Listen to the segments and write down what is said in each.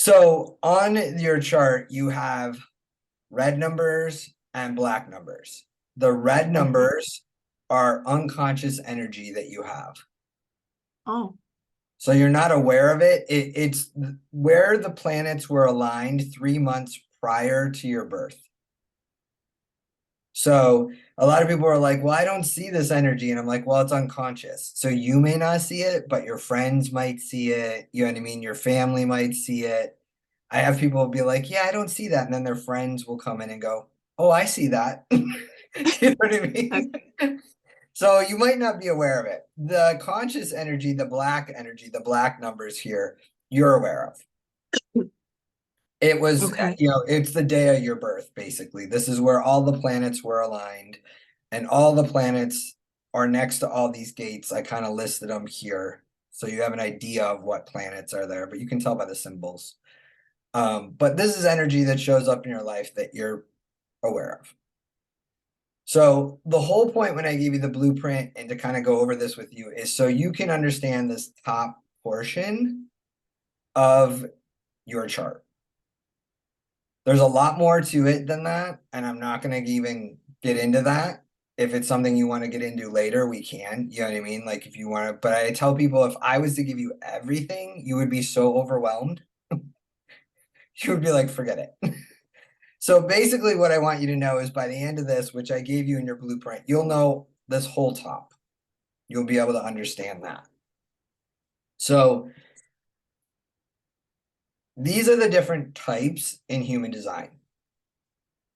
So on your chart, you have red numbers and black numbers. The red Mhm. numbers are unconscious energy that you have. Oh, So you're not aware of it. It's where the planets were aligned 3 months prior to your birth. So a lot of people are like, well, I don't see this energy. And I'm like, well, it's unconscious. So you may not see it, but your friends might see it. You know what I mean? Your family might see it. I have people be like, yeah, I don't see that. And then their friends will come in and go, oh, I see that. You know what I mean? okay. So you might not be aware of it. The conscious energy, the black numbers here, you're aware of. It was, Okay. it's the day of your birth, basically. This is where all the planets were aligned, and all the planets are next to all these gates. I kind of listed them here. So you have an idea of what planets are there, but you can tell by the symbols. But this is energy that shows up in your life that you're aware of. So the whole point when I gave you the blueprint and to kind of go over this with you is so you can understand this top portion of your chart. There's a lot more to it than that, and I'm not going to even get into that. If it's something you want to get into later, we can. You know what I mean? Like if you want to, but I tell people if I was to give you everything, you would be so overwhelmed. You would be like, forget it. So basically, what I want you to know is by the end of this, which I gave you in your blueprint, you'll know this whole top. You'll be able to understand that. So these are the different types in human design.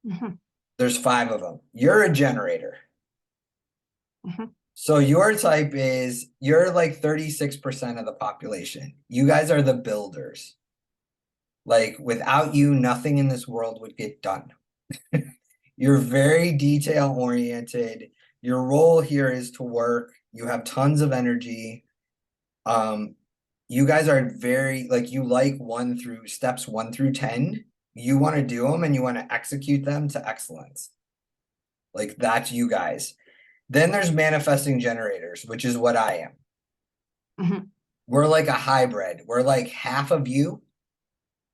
Mhm. There's 5 of them. You're a generator. Mhm. So your type is you're like 36% of the population. You guys are the builders. Like without you, nothing in this world would get done. You're very detail oriented. Your role here is to work. You have tons of energy. Um, you guys are very like you like steps 1 through 10. You want to do them and you want to execute them to excellence. Like that's you guys. Then there's manifesting generators, which is what I am. Mhm. We're like a hybrid. We're like half of you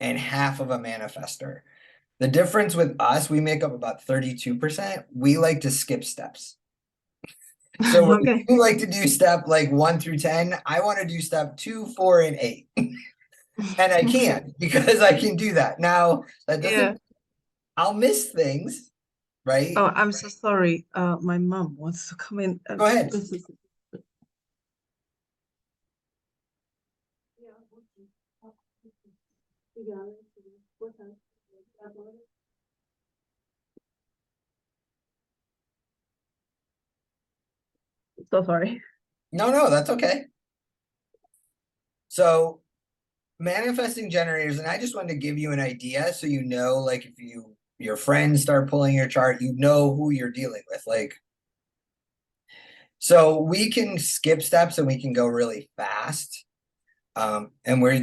and half of a manifester. The difference with us, we make up about 32%. We like to skip steps. So where Okay. you like to do step like 1 through 10, I want to do step 2, 4, and 8. And I can because I can do that. Now, that doesn't, Yeah. I'll miss things, right? Oh, I'm so sorry. My mom wants to come in. Go ahead. This is. So sorry. No, no, that's okay. So manifesting generators, and I just wanted to give you an idea so you know, like if your friends start pulling your chart, you know who you're dealing with. Like, so we can skip steps and we can go really fast. And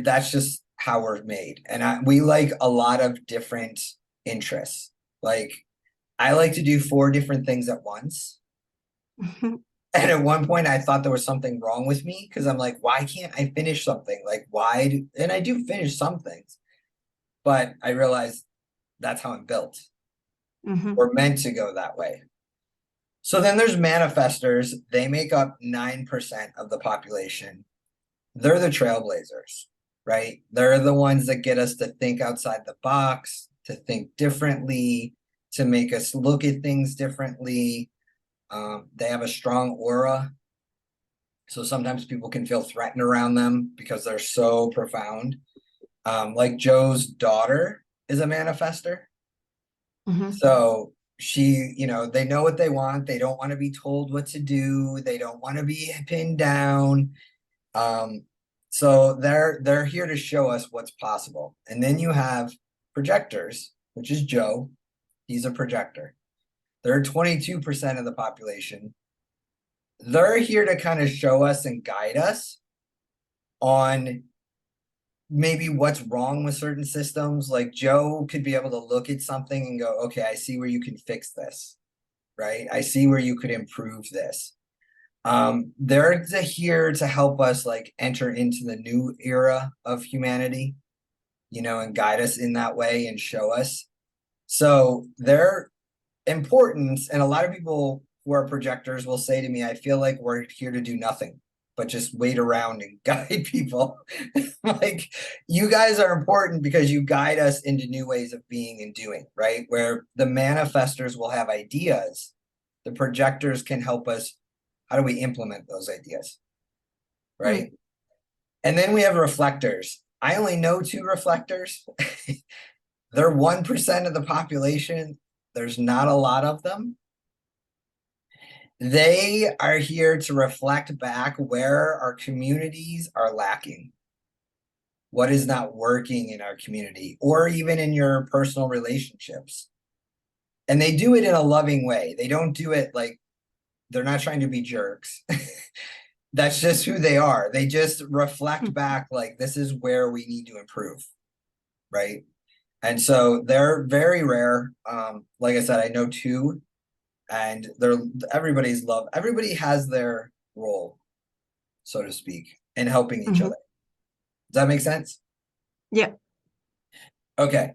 that's just how we're made. And we like a lot of different interests. Like I like to do 4 different things at once. And at one point, I thought there was something wrong with me because I'm like, why can't I finish something? Like, and I do finish some things, but I realized that's how I'm built. Mhm. We're meant to go that way. So then there's manifestors. They make up 9% of the population. They're the trailblazers, right? They're the ones that get us to think outside the box, to think differently, to make us look at things differently. They have a strong aura. So sometimes people can feel threatened around them because they're so profound. Like Joe's daughter is a manifester. Mhm. So they know what they want. They don't want to be told what to do. They don't want to be pinned down. Um, so they're here to show us what's possible. And then you have projectors, which is Joe. He's a projector. They're 22% of the population. They're here to kind of show us and guide us on maybe what's wrong with certain systems. Like Joe could be able to look at something and go, okay, I see where you can fix this, right? I see where you could improve this. They're here to help us like enter into the new era of humanity. and guide us in that way and show us. So their importance, and a lot of people who are projectors will say to me, I feel like we're here to do nothing but just wait around and guide people. Like, you guys are important because you guide us into new ways of being and doing, right? Where the manifestors will have ideas, the projectors can help us. How do we implement those ideas? Right. And then we have reflectors. I only know 2 reflectors. They're 1% of the population. There's not a lot of them. They are here to reflect back where our communities are lacking, what is not working in our community, or even in your personal relationships. And they do it in a loving way. They don't do it like they're not trying to be jerks. That's just who they are. They just reflect back like this is where we need to improve, right? And so they're very rare. Like I said, I know 2, and everybody has their role, so to speak, in helping each other. Does that make sense? Yeah. Okay.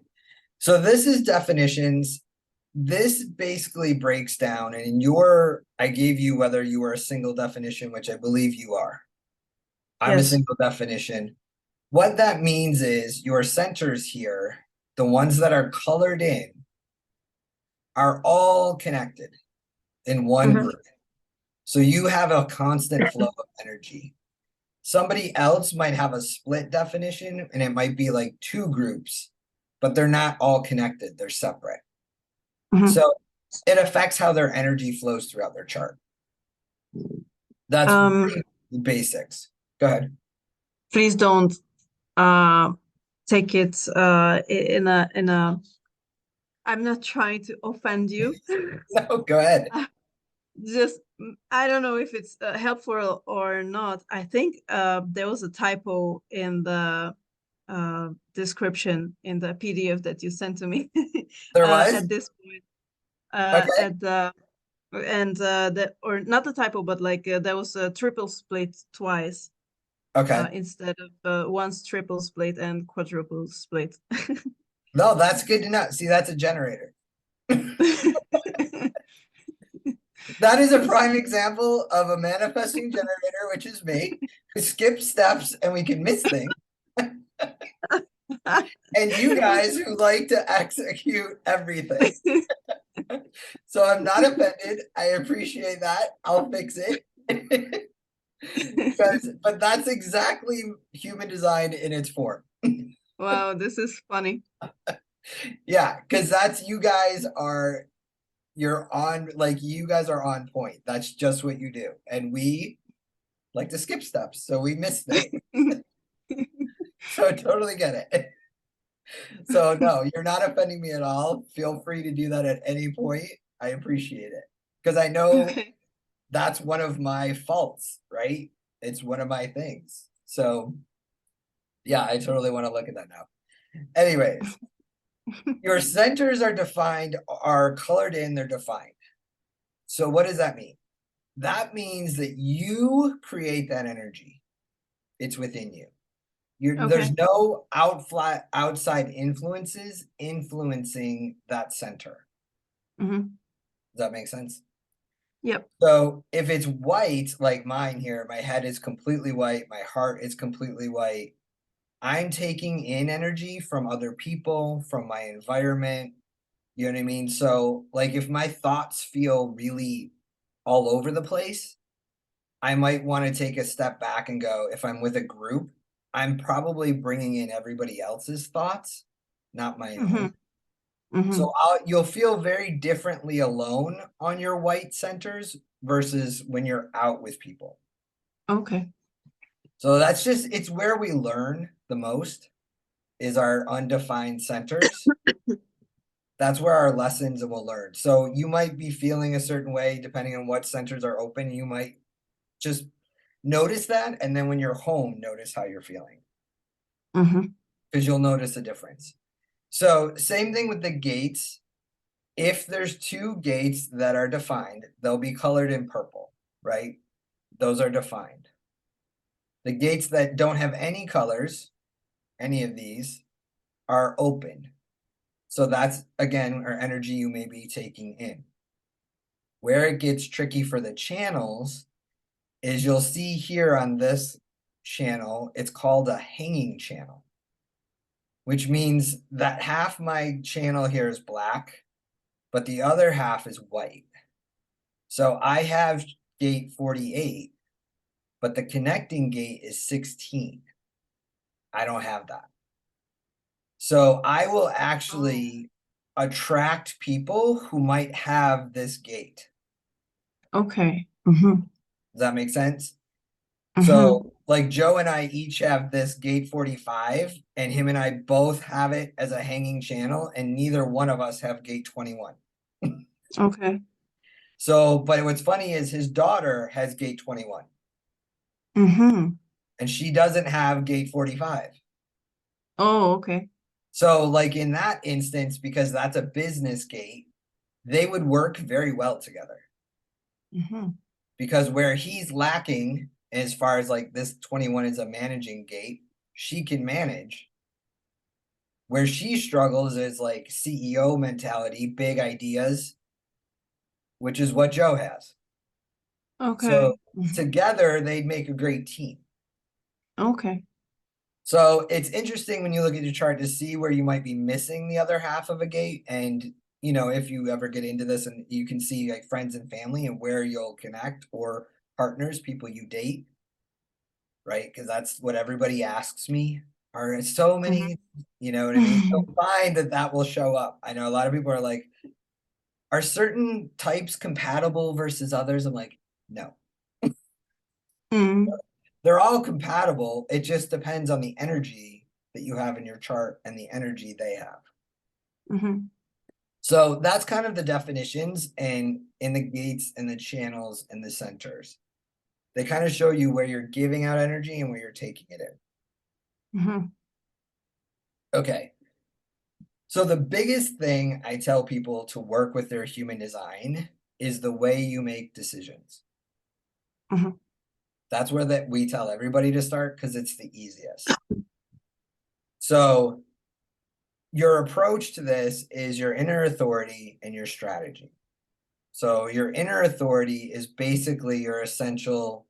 So this is definitions. This basically breaks down, and I gave you whether you are a single definition, which I believe you are. I'm a Yes. single definition. What that means is your centers here, the ones that are colored in, are all connected in one group. So you have a constant flow of energy. Somebody else might have a split definition, and it might be like 2 groups, but they're not all connected. They're separate. So it affects how their energy flows throughout their chart. That's the basics. Go ahead. Please don't take it in a I'm not trying to offend you. No, go ahead. Just I don't know if it's helpful or not. I think there was a typo in the description in the PDF that you sent to me There was? at this point. Okay. At the and the or not the typo, but like there was a triple split twice Okay. instead of once triple split and quadruple split. No, that's good to know. See, that's a generator. That is a prime example of a manifesting generator, which is me, who skips steps and we can miss things. And you guys who like to execute everything. So I'm not offended. I appreciate that. I'll fix it. But that's exactly human design in its form. Wow, this is funny. Yeah, because that's you guys are you guys are on point. That's just what you do. And we like to skip steps, so we miss things. So I totally get it. So no, you're not offending me at all. Feel free to do that at any point. I appreciate it. Because I know Okay. that's one of my faults, right? It's one of my things. So yeah, I totally want to look at that now. Anyways, your centers are colored in, they're defined. So what does that mean? That means that you create that energy. It's within you. There's Okay. no outside influences influencing that center. Does that make sense? Yep. So if it's white, like mine here, my head is completely white, my heart is completely white. I'm taking in energy from other people, from my environment. You know what I mean? So, like, if my thoughts feel really all over the place, I might want to take a step back and go, if I'm with a group, I'm probably bringing in everybody else's thoughts, not my own. So you'll feel very differently alone on your white centers versus when you're out with people. Okay. So it's where we learn the most is our undefined centers. That's where our lessons will learn. So you might be feeling a certain way depending on what centers are open. You might just notice that. And then when you're home, notice how you're feeling because you'll notice a difference. So same thing with the gates. If there's 2 gates that are defined, they'll be colored in purple, right? Those are defined. The gates that don't have any colors, any of these, are open. So that's, again, our energy you may be taking in. Where it gets tricky for the channels is you'll see here on this channel, it's called a hanging channel, which means that half my channel here is black, but the other half is white. So I have gate 48, but the connecting gate is 16. I don't have that. So I will actually attract people who might have this gate. Okay. Mm-hmm. Does that make sense? Mm-hmm. So like Joe and I each have this gate 45, and him and I both have it as a hanging channel, and neither one of us have gate 21. Okay. So, but what's funny is his daughter has gate 21, Mm-hmm. and she doesn't have gate 45. Oh, okay. So like in that instance, because that's a business gate, they would work very well together. Mm-hmm. Because where he's lacking as far as like this 21 is a managing gate, she can manage. Where she struggles is like CEO mentality, big ideas, which is what Joe has. So Okay. Mm-hmm. together they'd make a great team. Okay. So it's interesting when you look at your chart to see where you might be missing the other half of a gate. And, you know, if you ever get into this and you can see like friends and family and where you'll connect, or partners, people you date, right? Because that's what everybody asks me. Are so many, you know what I mean? Mm-hmm. You'll find that that will show up. I know a lot of people are like, are certain types compatible versus others? I'm like, no, Mm-hmm. they're all compatible. It just depends on the energy that you have in your chart and the energy they have. Mm-hmm. So that's kind of the definitions, and in the gates and the channels and the centers. They kind of show you where you're giving out energy and where you're taking it in. Mm-hmm. Okay. So the biggest thing I tell people to work with their human design is the way you make decisions. Mm-hmm. That's where that we tell everybody to start because it's the easiest. So your approach to this is your inner authority and your strategy. So your inner authority is basically your essential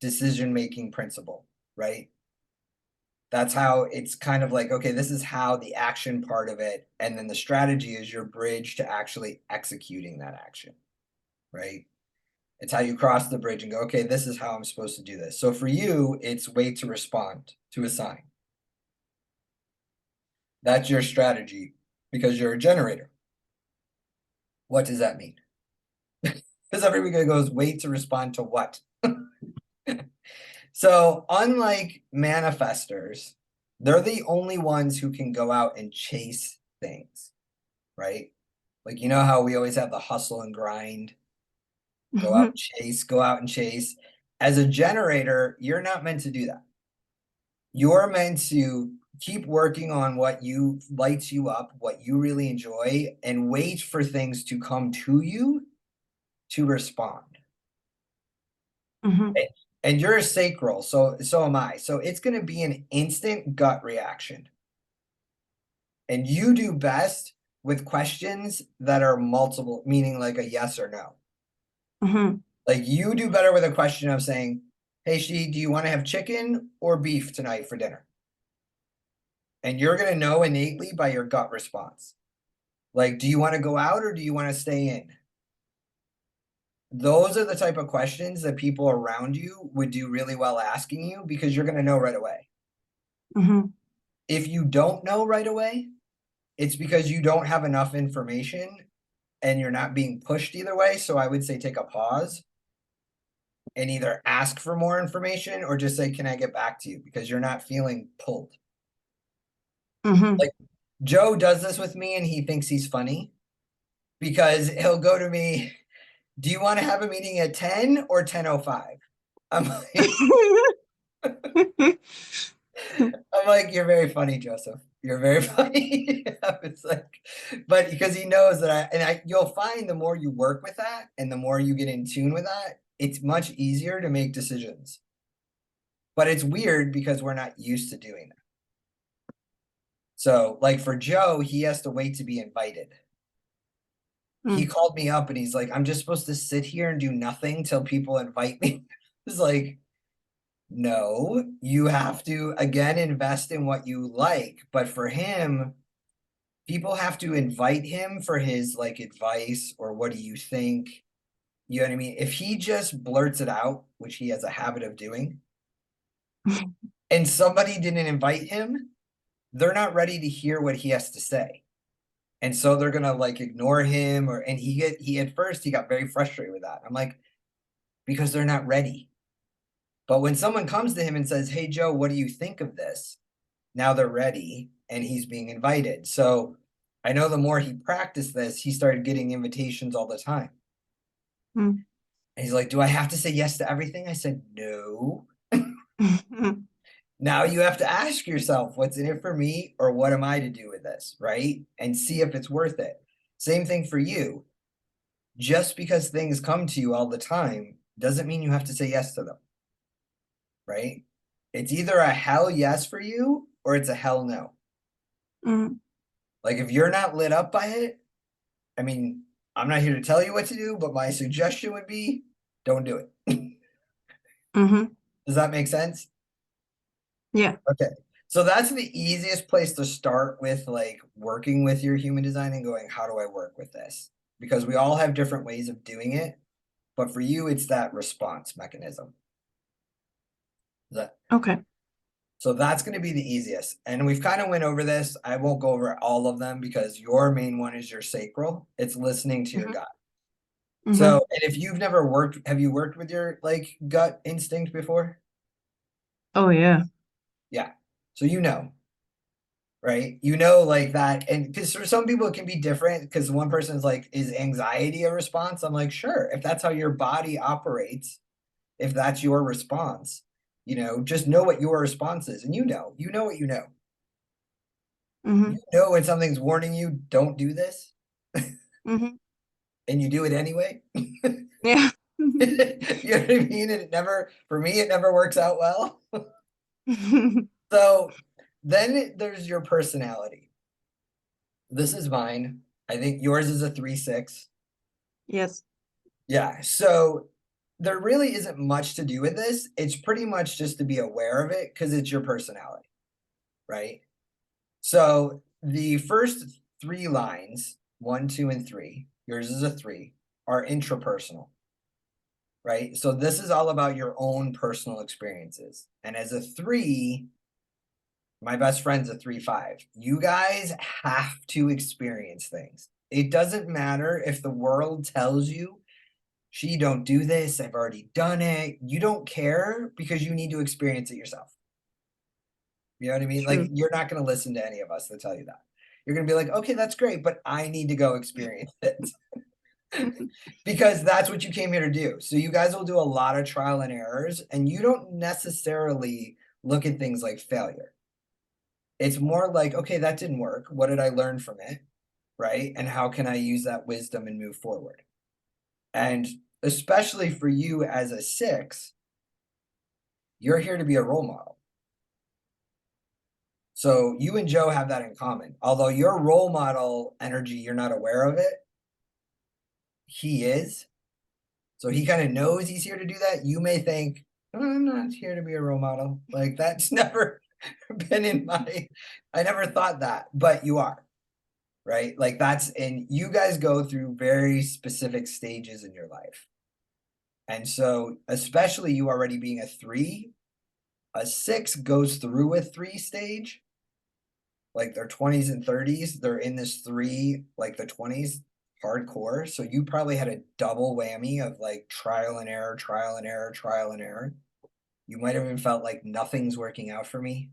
decision-making principle, right? That's how it's kind of like, okay, this is how the action part of it, and then the strategy is your bridge to actually executing that action, right? It's how you cross the bridge and go, okay, this is how I'm supposed to do this. So for you, it's wait to respond to a sign. That's your strategy because you're a generator. What does that mean? Because everybody goes, wait to respond to what? So unlike manifestors, they're the only ones who can go out and chase things, right? Like, you know how we always have the hustle and grind, Mm-hmm. go out and chase. As a generator, you're not meant to do that. You're meant to keep working on what you lights you up, what you really enjoy, and wait for things to come to you to respond. Mm-hmm. And you're a sacral, so am I. So it's going to be an instant gut reaction. And you do best with questions that are multiple, meaning like a yes or no. Mm-hmm. Like you do better with a question of saying, hey, She, do you want to have chicken or beef tonight for dinner? And you're going to know innately by your gut response. Like, do you want to go out or do you want to stay in? Those are the type of questions that people around you would do really well asking you because you're going to know right away. Mm-hmm. If you don't know right away, it's because you don't have enough information and you're not being pushed either way. So I would say take a pause and either ask for more information or just say, can I get back to you? Because you're not feeling pulled. Mm-hmm. Like Joe does this with me and he thinks he's funny because he'll go to me, do you want to have a meeting at 10 or 10:05? I'm like, I'm like, you're very funny, Joseph. You're very funny. It's like, but because he knows that you'll find the more you work with that and the more you get in tune with that, it's much easier to make decisions. But it's weird because we're not used to doing that. So, like for Joe, he has to wait to be invited. He Mm. called me up and he's like, I'm just supposed to sit here and do nothing till people invite me. It's like, no, you have to again invest in what you like. But for him, people have to invite him for his like advice or what do you think? You know what I mean? If he just blurts it out, which he has a habit of doing, and somebody didn't invite him, they're not ready to hear what he has to say. And so they're gonna like ignore him or and he at first he got very frustrated with that. I'm like, because they're not ready. But when someone comes to him and says, Hey Joe, what do you think of this? Now they're ready and he's being invited. So I know the more he practiced this, he started getting invitations all the time. Mm. And he's like, Do I have to say yes to everything? I said, No. Mm. Now you have to ask yourself, what's in it for me or what am I to do with this? Right. And see if it's worth it. Same thing for you. Just because things come to you all the time doesn't mean you have to say yes to them. Right. It's either a hell yes for you or it's a hell no. Mm. Like if you're not lit up by it, I mean, I'm not here to tell you what to do, but my suggestion would be don't do it. Mhm. Does that make sense? Yeah. Okay. So that's the easiest place to start with like working with your human design and going, how do I work with this? Because we all have different ways of doing it, but for you, it's that response mechanism. That Okay. so that's going to be the easiest. And we've kind of went over this. I won't go over all of them because your main one is your sacral. It's listening to your Mhm. gut. So, Mhm. and if you've never worked, have you worked with your like gut instinct before? Oh yeah. Yeah. So you know, right? You know, like that. And because for some people it can be different because one person's like, is anxiety a response? I'm like, sure, if that's how your body operates, if that's your response, just know what your response is. And you know what you know. You Mhm. know when something's warning you, don't do this, Mhm. and you do it anyway. Yeah. You know what I mean? And it never, for me, it never works out well. So then there's your personality. This is mine. I think yours is a 3-6. Yes. Yeah. So there really isn't much to do with this. It's pretty much just to be aware of it because it's your personality, right? So the first three lines, 1, 2, and 3, yours is a 3, are intrapersonal, right? So this is all about your own personal experiences. And as a 3, my best friend's a 3-5. You guys have to experience things. It doesn't matter if the world tells you she don't do this, I've already done it. You don't care because you need to experience it yourself. You know what I mean? Like True. you're not going to listen to any of us that tell you that. You're going to be like, okay, that's great, but I need to go experience it because that's what you came here to do. So you guys will do a lot of trial and errors, and you don't necessarily look at things like failure. It's more like, okay, that didn't work. What did I learn from it? Right. And how can I use that wisdom and move forward? And especially for you as a 6, you're here to be a role model. So you and Joe have that in common. Although your role model energy, you're not aware of it, he is. So he kind of knows he's here to do that. You may think, "Oh, I'm not here to be a role model. Like that's never been in my, I never thought that, but you are, right? Like that's, and you guys go through very specific stages in your life. And so, especially you already being a 3, a 6 goes through a 3 stage, like their 20s and 30s, they're in this 3, like the 20s hardcore. So you probably had a double whammy of like trial and error, trial and error, trial and error. You might have even felt like nothing's working out for me.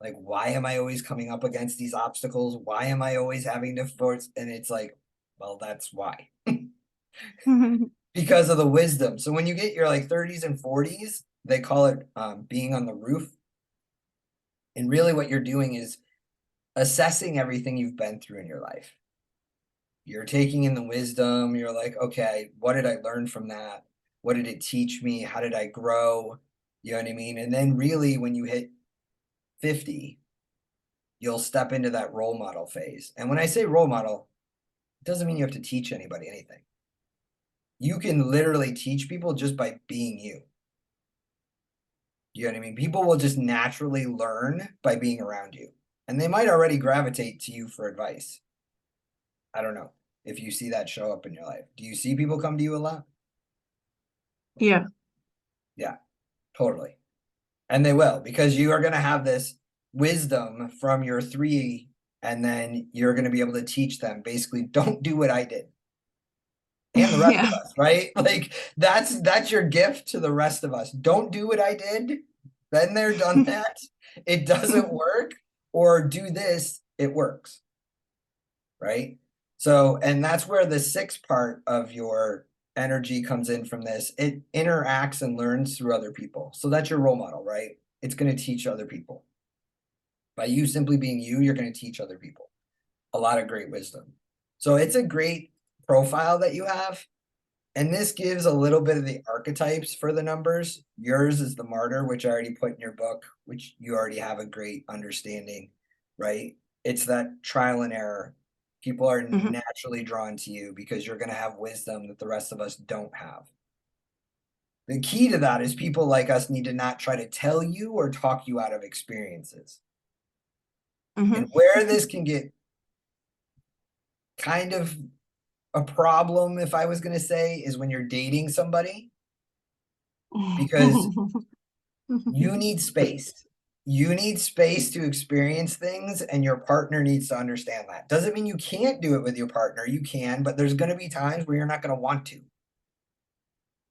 Like, why am I always coming up against these obstacles? Why am I always having to force? And it's like, well, that's why. Because of the wisdom. So when you get your like 30s and 40s, they call it being on the roof. And really, what you're doing is assessing everything you've been through in your life. You're taking in the wisdom. You're like, okay, what did I learn from that? What did it teach me? How did I grow? You know what I mean? And then, really, when you hit 50, you'll step into that role model phase. And when I say role model, it doesn't mean you have to teach anybody anything. You can literally teach people just by being you. You know what I mean? People will just naturally learn by being around you. And they might already gravitate to you for advice. I don't know if you see that show up in your life. Do you see people come to you a lot? Yeah. Yeah, totally. And they will, because you are going to have this wisdom from your three, and then you're going to be able to teach them basically, don't do what I did. And the rest of Yeah. us, right? Like that's your gift to the rest of us. Don't do what I did. Been there, done that. It doesn't work. Or do this, it works. Right? So, and that's where the sixth part of your energy comes in from this. It interacts and learns through other people. So that's your role model, right? It's going to teach other people. By you simply being you, you're going to teach other people a lot of great wisdom. So it's a great profile that you have. And this gives a little bit of the archetypes for the numbers. Yours is the martyr, which I already put in your book, which you already have a great understanding, right? It's that trial and error. People are Mhm. naturally drawn to you because you're going to have wisdom that the rest of us don't have. The key to that is people like us need to not try to tell you or talk you out of experiences. And Mhm. where this can get kind of a problem, if I was going to say, is when you're dating somebody, because you need space. You need space to experience things, and your partner needs to understand that. Doesn't mean you can't do it with your partner. You can, but there's going to be times where you're not going to want to.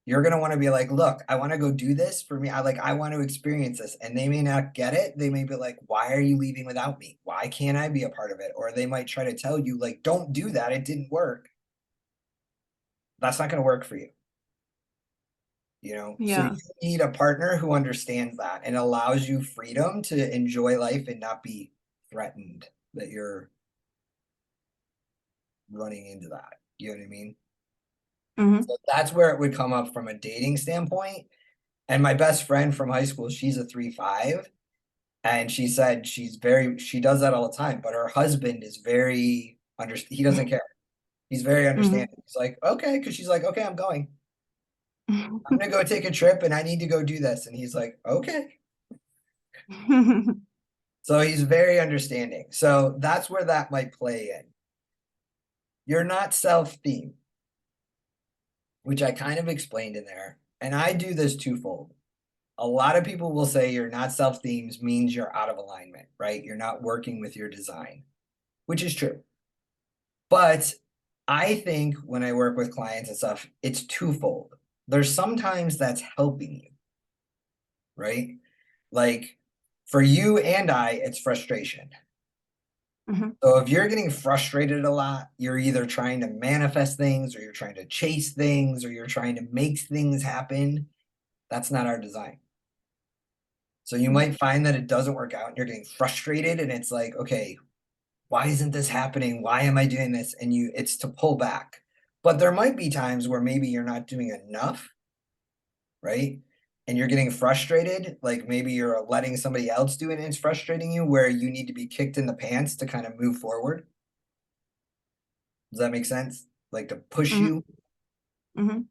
You're going to want to be like, look, I want to go do this for me. I want to experience this. And they may not get it. They may be like, why are you leaving without me? Why can't I be a part of it? Or they might try to tell you, like, don't do that. It didn't work. That's not going to work for you. So you Yeah. need a partner who understands that and allows you freedom to enjoy life and not be threatened that you're running into that. You know what I mean? Mhm. So that's where it would come up from a dating standpoint. And my best friend from high school, she's a 3-5. And she said she does that all the time, but her husband is he doesn't care. He's very Mhm. understanding. He's like, okay, because she's like, okay, I'm going. I'm gonna go take a trip and I need to go do this. And he's like, okay. So he's very understanding. So that's where that might play in. You're not self-themed, which I kind of explained in there. And I do this twofold. A lot of people will say you're not self-themed means you're out of alignment, right? You're not working with your design, which is true. But I think when I work with clients and stuff, it's twofold. There's sometimes that's helping you, right? Like for you and I, it's frustration. Mhm. So if you're getting frustrated a lot, you're either trying to manifest things or you're trying to chase things or you're trying to make things happen. That's not our design. So you might find that it doesn't work out and you're getting frustrated and it's like, okay, why isn't this happening? Why am I doing this? And it's to pull back. But there might be times where maybe you're not doing enough, right? And you're getting frustrated, like maybe you're letting somebody else do it and it's frustrating you where you need to be kicked in the pants to kind of move forward. Does that make sense? Like to push Mhm. you. Mhm.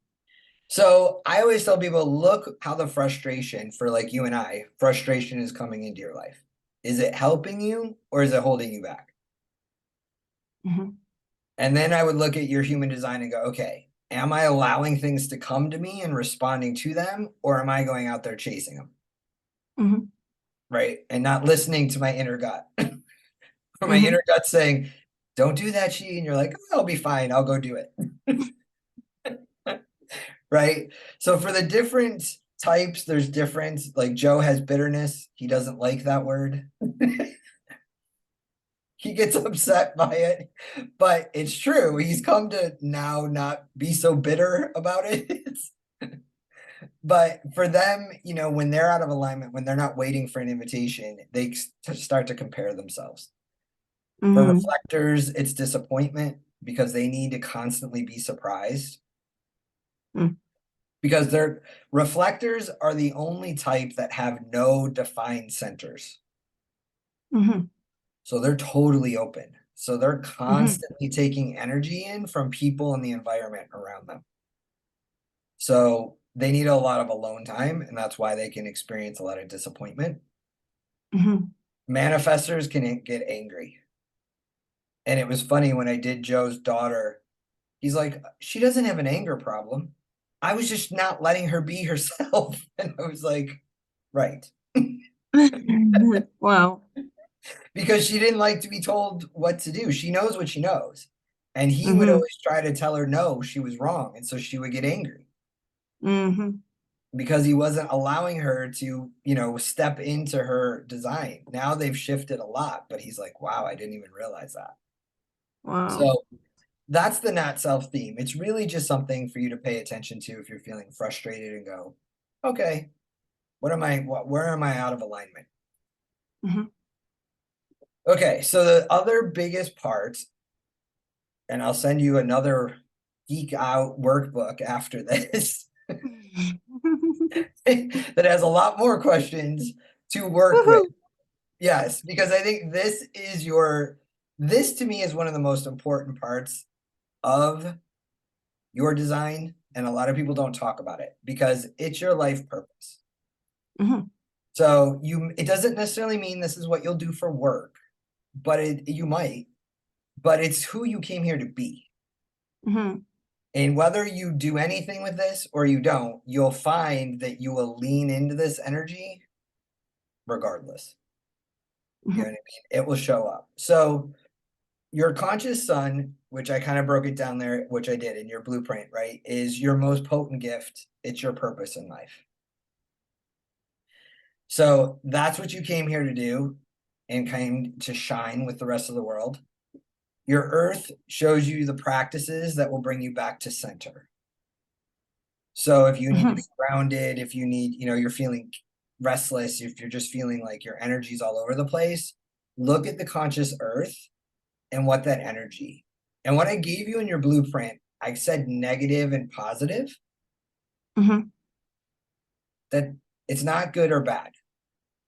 So I always tell people, look how the frustration for like you and I, frustration is coming into your life. Is it helping you or is it holding you back? Mhm. And then I would look at your human design and go, okay, am I allowing things to come to me and responding to them, or am I going out there chasing them? Mhm. Right. And not listening to my inner gut. Or my Mhm. inner gut saying, don't do that, she. And you're like, oh, I'll be fine. I'll go do it. Right. So for the different types, there's difference. Like Joe has bitterness. He doesn't like that word. He gets upset by it, but it's true. He's come to now not be so bitter about it. But for them, when they're out of alignment, when they're not waiting for an invitation, they start to compare themselves. For Mhm. reflectors, it's disappointment because they need to constantly be surprised. Mhm. Because their reflectors are the only type that have no defined centers. Mhm. So they're totally open. So they're Mm-hmm. constantly taking energy in from people and the environment around them. So they need a lot of alone time, and that's why they can experience a lot of disappointment. Mm-hmm. Manifestors can get angry. And it was funny when I did Joe's daughter, he's like, she doesn't have an anger problem. I was just not letting her be herself. And I was like, right. Wow. Because she didn't like to be told what to do. She knows what she knows. And he would Mm-hmm. always try to tell her no, she was wrong. And so she would get angry Mm-hmm. because he wasn't allowing her to, step into her design. Now they've shifted a lot, but he's like, wow, I didn't even realize that. Wow. So that's the not self theme. It's really just something for you to pay attention to if you're feeling frustrated and go, okay, where am I out of alignment? Mm-hmm. Okay, so the other biggest part, and I'll send you another geek out workbook after this that has a lot more questions to work with. Woohoo. Yes, because I think this to me is one of the most important parts of your design, and a lot of people don't talk about it because it's your life purpose. Mm-hmm. So it doesn't necessarily mean this is what you'll do for work, but you might, but it's who you came here to be. Mm-hmm. And whether you do anything with this or you don't, you'll find that you will lean into this energy regardless. You know what I mean? It will show up. So your conscious sun, which I kind of broke it down there, which I did in your blueprint, right, is your most potent gift. It's your purpose in life. So that's what you came here to do and came to shine with the rest of the world. Your earth shows you the practices that will bring you back to center. So if you need to Mm-hmm. be grounded, if you need, you're feeling restless, if you're just feeling like your energy's all over the place, look at the conscious earth and what that energy. And what I gave you in your blueprint, I said negative and positive, Mm-hmm. that it's not good or bad.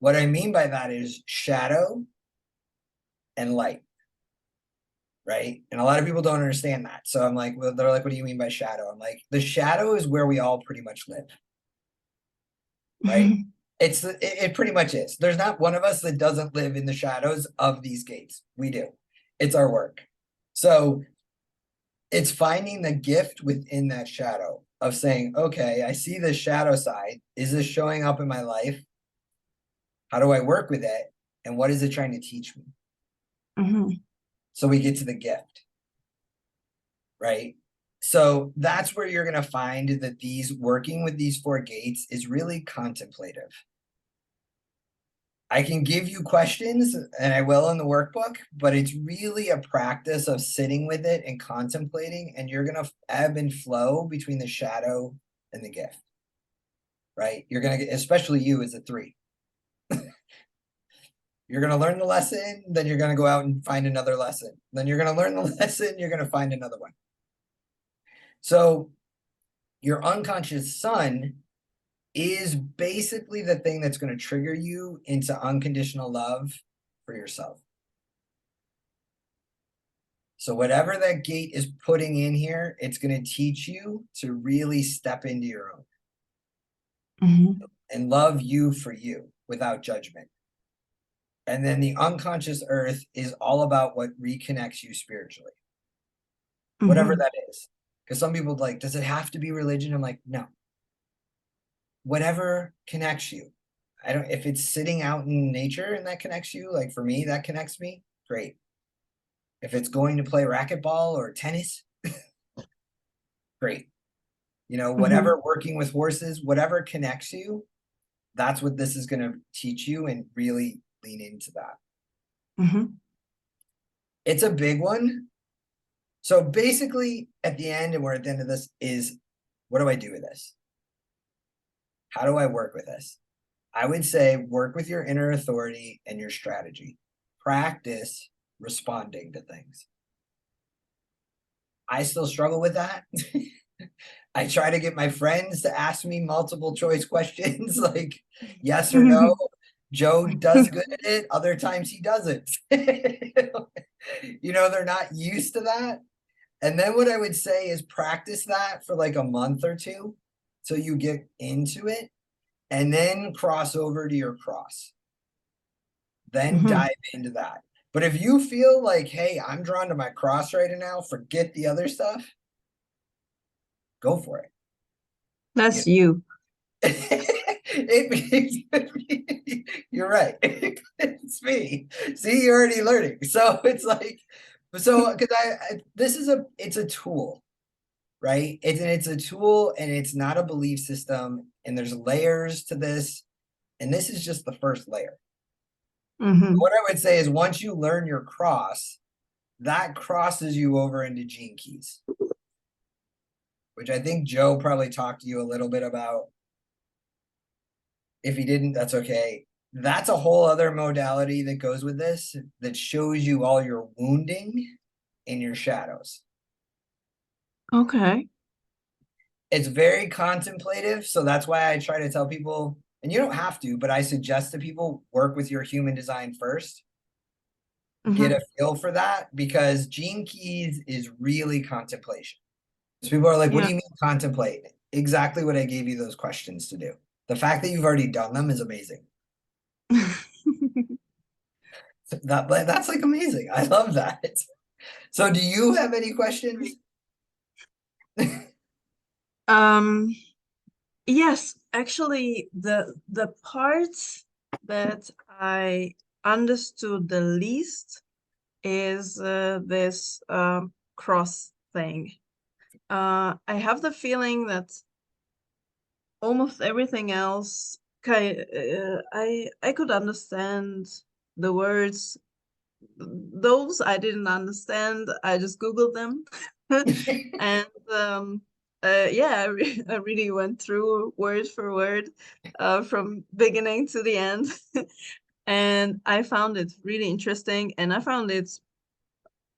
What I mean by that is shadow and light, right? And a lot of people don't understand that. So I'm like, well, they're like, what do you mean by shadow? I'm like, the shadow is where we all pretty much live, right? It pretty much is. There's not one of us that doesn't live in the shadows of these gates. We do. It's our work. So it's finding the gift within that shadow of saying, okay, I see the shadow side. Is this showing up in my life? How do I work with it? And what is it trying to teach me? Mm-hmm. So we get to the gift, right? So that's where you're going to find that working with these four gates is really contemplative. I can give you questions and I will in the workbook, but it's really a practice of sitting with it and contemplating, and you're going to ebb and flow between the shadow and the gift, right? You're going to get, especially you as a 3. You're going to learn the lesson, then you're going to go out and find another lesson. Then you're going to learn the lesson, you're going to find another one. So your unconscious sun is basically the thing that's going to trigger you into unconditional love for yourself. So whatever that gate is putting in here, it's going to teach you to really step into your own and love you for you without judgment. And then the unconscious earth is all about what reconnects you spiritually, whatever Mm-hmm. that is. Because some people like, does it have to be religion? I'm like, no. Whatever connects you. If it's sitting out in nature and that connects you, like for me, that connects me, great. If it's going to play racquetball or tennis, great. Mm-hmm. Whatever, working with horses, whatever connects you, that's what this is going to teach you, and really lean into that. Mm-hmm. It's a big one. So basically, at the end, and we're at the end of this, is what do I do with this? How do I work with this? I would say work with your inner authority and your strategy. Practice responding to things. I still struggle with that. I try to get my friends to ask me multiple choice questions like yes or no. Joe does good at it, other times he doesn't. You know, they're not used to that. And then what I would say is practice that for like a month or two so you get into it, and then cross over to your cross. Then Mhm. dive into that. But if you feel like, hey, I'm drawn to my cross right now, forget the other stuff, go for it. You That's you. you're right. It's me. See, you're already learning. So it's like, so because this is it's a tool, right? It's a tool and it's not a belief system. And there's layers to this. And this is just the first layer. Hmm. What I would say is once you learn your cross, that crosses you over into gene keys, which I think Joe probably talked to you a little bit about. If he didn't, that's okay. That's a whole other modality that goes with this that shows you all your wounding in your shadows. Okay. It's very contemplative. So that's why I try to tell people, and you don't have to, but I suggest to people work with your human design first, get Hmm. a feel for that, because Gene Keys is really contemplation. So people are like, what do Yeah. you mean contemplate? Exactly what I gave you those questions to do. The fact that you've already done them is amazing. That's like amazing. I love that. So do you have any questions? Great. Um, yes, actually, the part that I understood the least is this cross thing. I have the feeling that almost everything else, I could understand the words. Those I didn't understand. I just Googled them. And yeah, I really went through word for word from beginning to the end. And I found it really interesting and I found it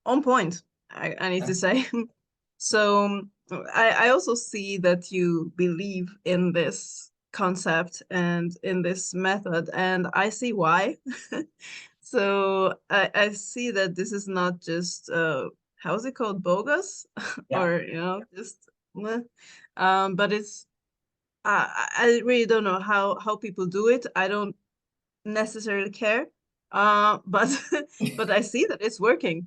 on point, I need to say. So I also see that you believe in this concept and in this method, and I see why. So I see that this is not just how's it called, bogus, Yeah. or just meh. But it's I really don't know how people do it. I don't necessarily care. But but I see that it's working.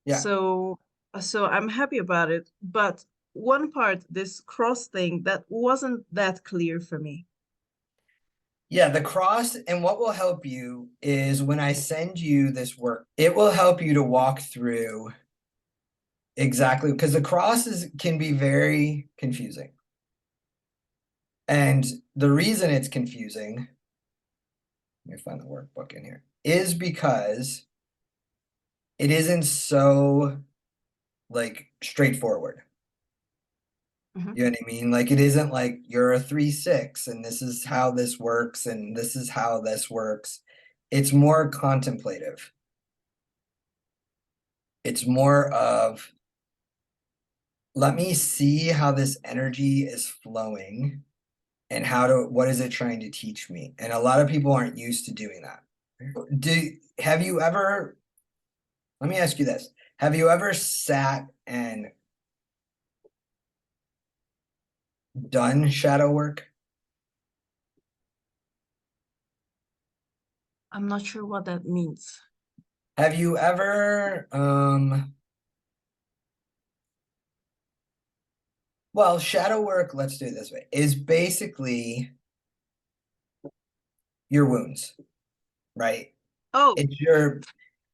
Yeah. So so I'm happy about it. But one part, this cross thing, that wasn't that clear for me. Yeah, the cross, and what will help you is when I send you this work, it will help you to walk through exactly because the crosses can be very confusing. And the reason it's confusing, let me find the workbook in here, is because it isn't so like straightforward. Mhm. You know what I mean? Like it isn't like you're a 3-6 and this is how this works and this is how this works. It's more contemplative. It's more of let me see how this energy is flowing and what is it trying to teach me? And a lot of people aren't used to doing that. Do have you ever, let me ask you this. Have you ever sat and done shadow work? I'm not sure what that means. Have you ever well, shadow work, let's do it this way, is basically your wounds, right? Oh, It's your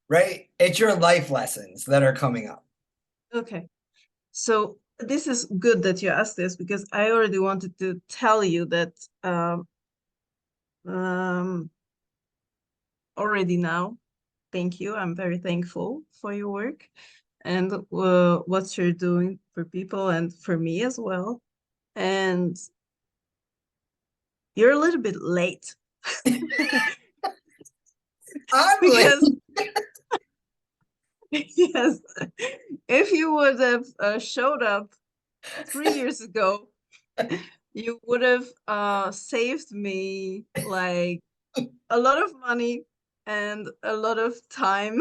right? It's your life lessons that are coming up. okay. So this is good that you asked this because I already wanted to tell you that um already now. Thank you. I'm very thankful for your work and what you're doing for people and for me as well. And you're a little bit late I'm late. because yes, if you would have showed up 3 years ago, you would have saved me like a lot of money and a lot of time.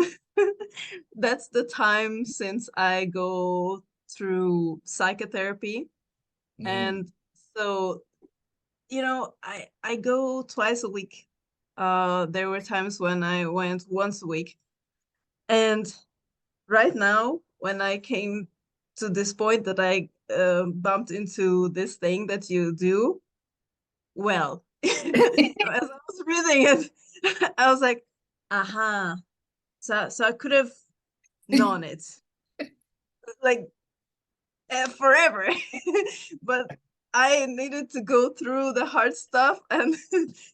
That's the time since I go through psychotherapy. Mm. And so, I go twice a week. There were times when I went once a week. And right now, when I came to this point that I bumped into this thing that you do, well, as I was reading it, I was like, aha. So I could have known it like forever, but I needed to go through the hard stuff and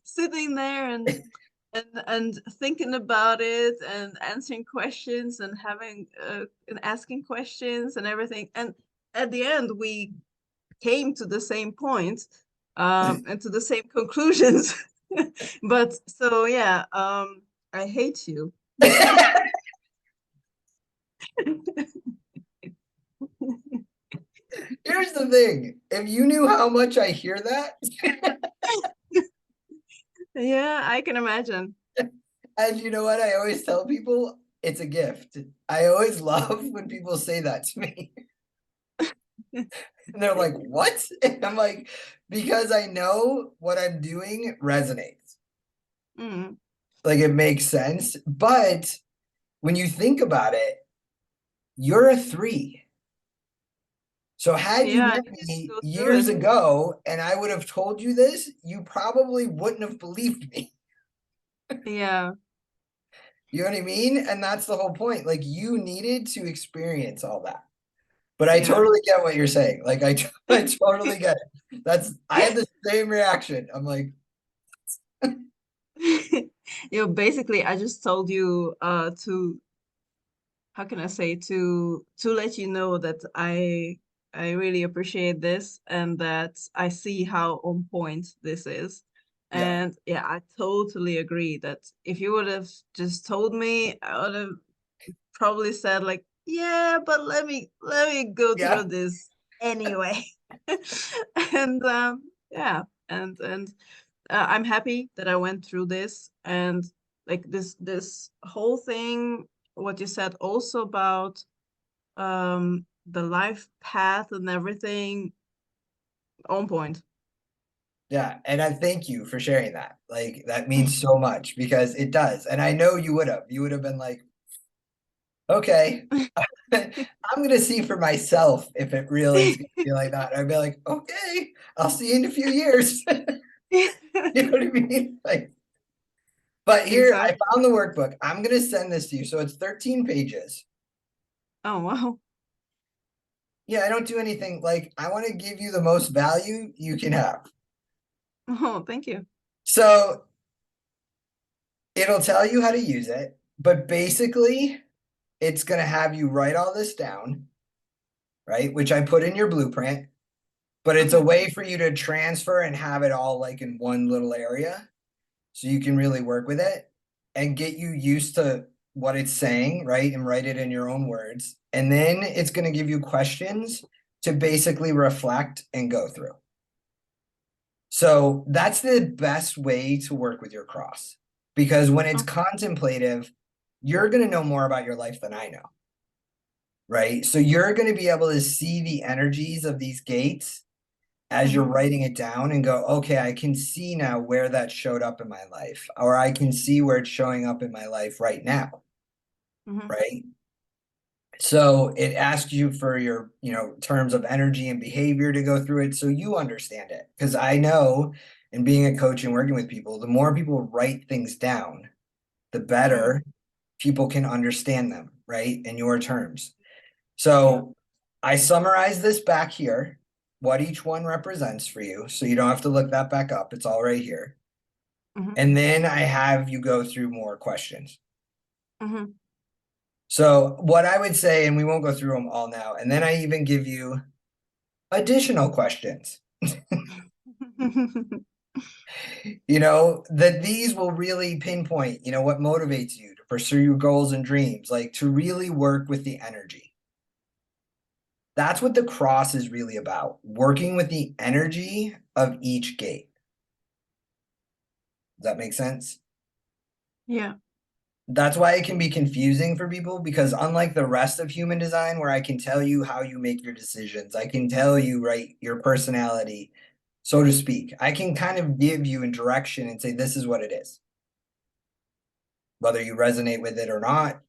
sitting there and thinking about it and answering questions and having and asking questions and everything. And at the end, we came to the same point and to the same conclusions. But so yeah, I hate you. Here's the thing. If you knew how much I hear that, Yeah, I can imagine. and you know what I always tell people? It's a gift. I always love when people say that to me. And they're like, what? And I'm like, because I know what I'm doing resonates. Mm. Like it makes sense. But when you think about it, you're a 3. So had you Yeah, I met needed to me go through years it. ago and I would have told you this, you probably wouldn't have believed me. Yeah, You know what I mean? And that's the whole point. Like you needed to experience all that. But I yeah. totally get what you're saying. Like I totally get it. I had the same reaction. I'm like, Basically, I just told you to how can I say to let you know that I really appreciate this and that I see how on point this is. yeah, And yeah, I totally agree that if you would have just told me, I would have probably said like, yeah, but let me go through yeah. this anyway. And yeah, and I'm happy that I went through this and like this whole thing, what you said also about the life path and everything on point. Yeah, and I thank you for sharing that. Like that means so much because it does. And I know you would have. You would have been like, okay, I'm gonna see for myself if it really is gonna be like that. I'd be like, okay, I'll see you in a few years. You know what I mean? Like, but here I Exactly. found the workbook. I'm gonna send this to you. So it's 13 pages. Oh wow. Yeah, I don't do anything like I want to give you the most value you can have. Oh, thank you. So it'll tell you how to use it, but basically it's gonna have you write all this down, right? Which I put in your blueprint, but it's a Hmm. way for you to transfer and have it all like in one little area so you can really work with it and get you used to what it's saying, right? And write it in your own words. And then it's going to give you questions to basically reflect and go through. So that's the best way to work with your cross because when it's Okay. contemplative, you're going to know more about your life than I know, right? So you're going to be able to see the energies of these gates as you're Hmm. writing it down and go, okay, I can see now where that showed up in my life, or I can see where it's showing up in my life right now, Hmm. right? So it asks you for your, terms of energy and behavior to go through it so you understand it. Because I know in being a coach and working with people, the more people write things down, the Hmm. better people can understand them, right? In your terms. Yeah. So I summarize this back here, what each one represents for you. So you don't have to look that back up. It's all right here. Hmm. And then I have you go through more questions. Hmm. So what I would say, and we won't go through them all now, and then I even give you additional questions, that these will really pinpoint, what motivates you to pursue your goals and dreams, like to really work with the energy. That's what the cross is really about, working with the energy of each gate. Does that make sense? Yeah. That's why it can be confusing for people because unlike the rest of human design, where I can tell you how you make your decisions, I can tell you, right, your personality, so to speak. I can kind of give you a direction and say, this is what it is. Whether you resonate with it or not,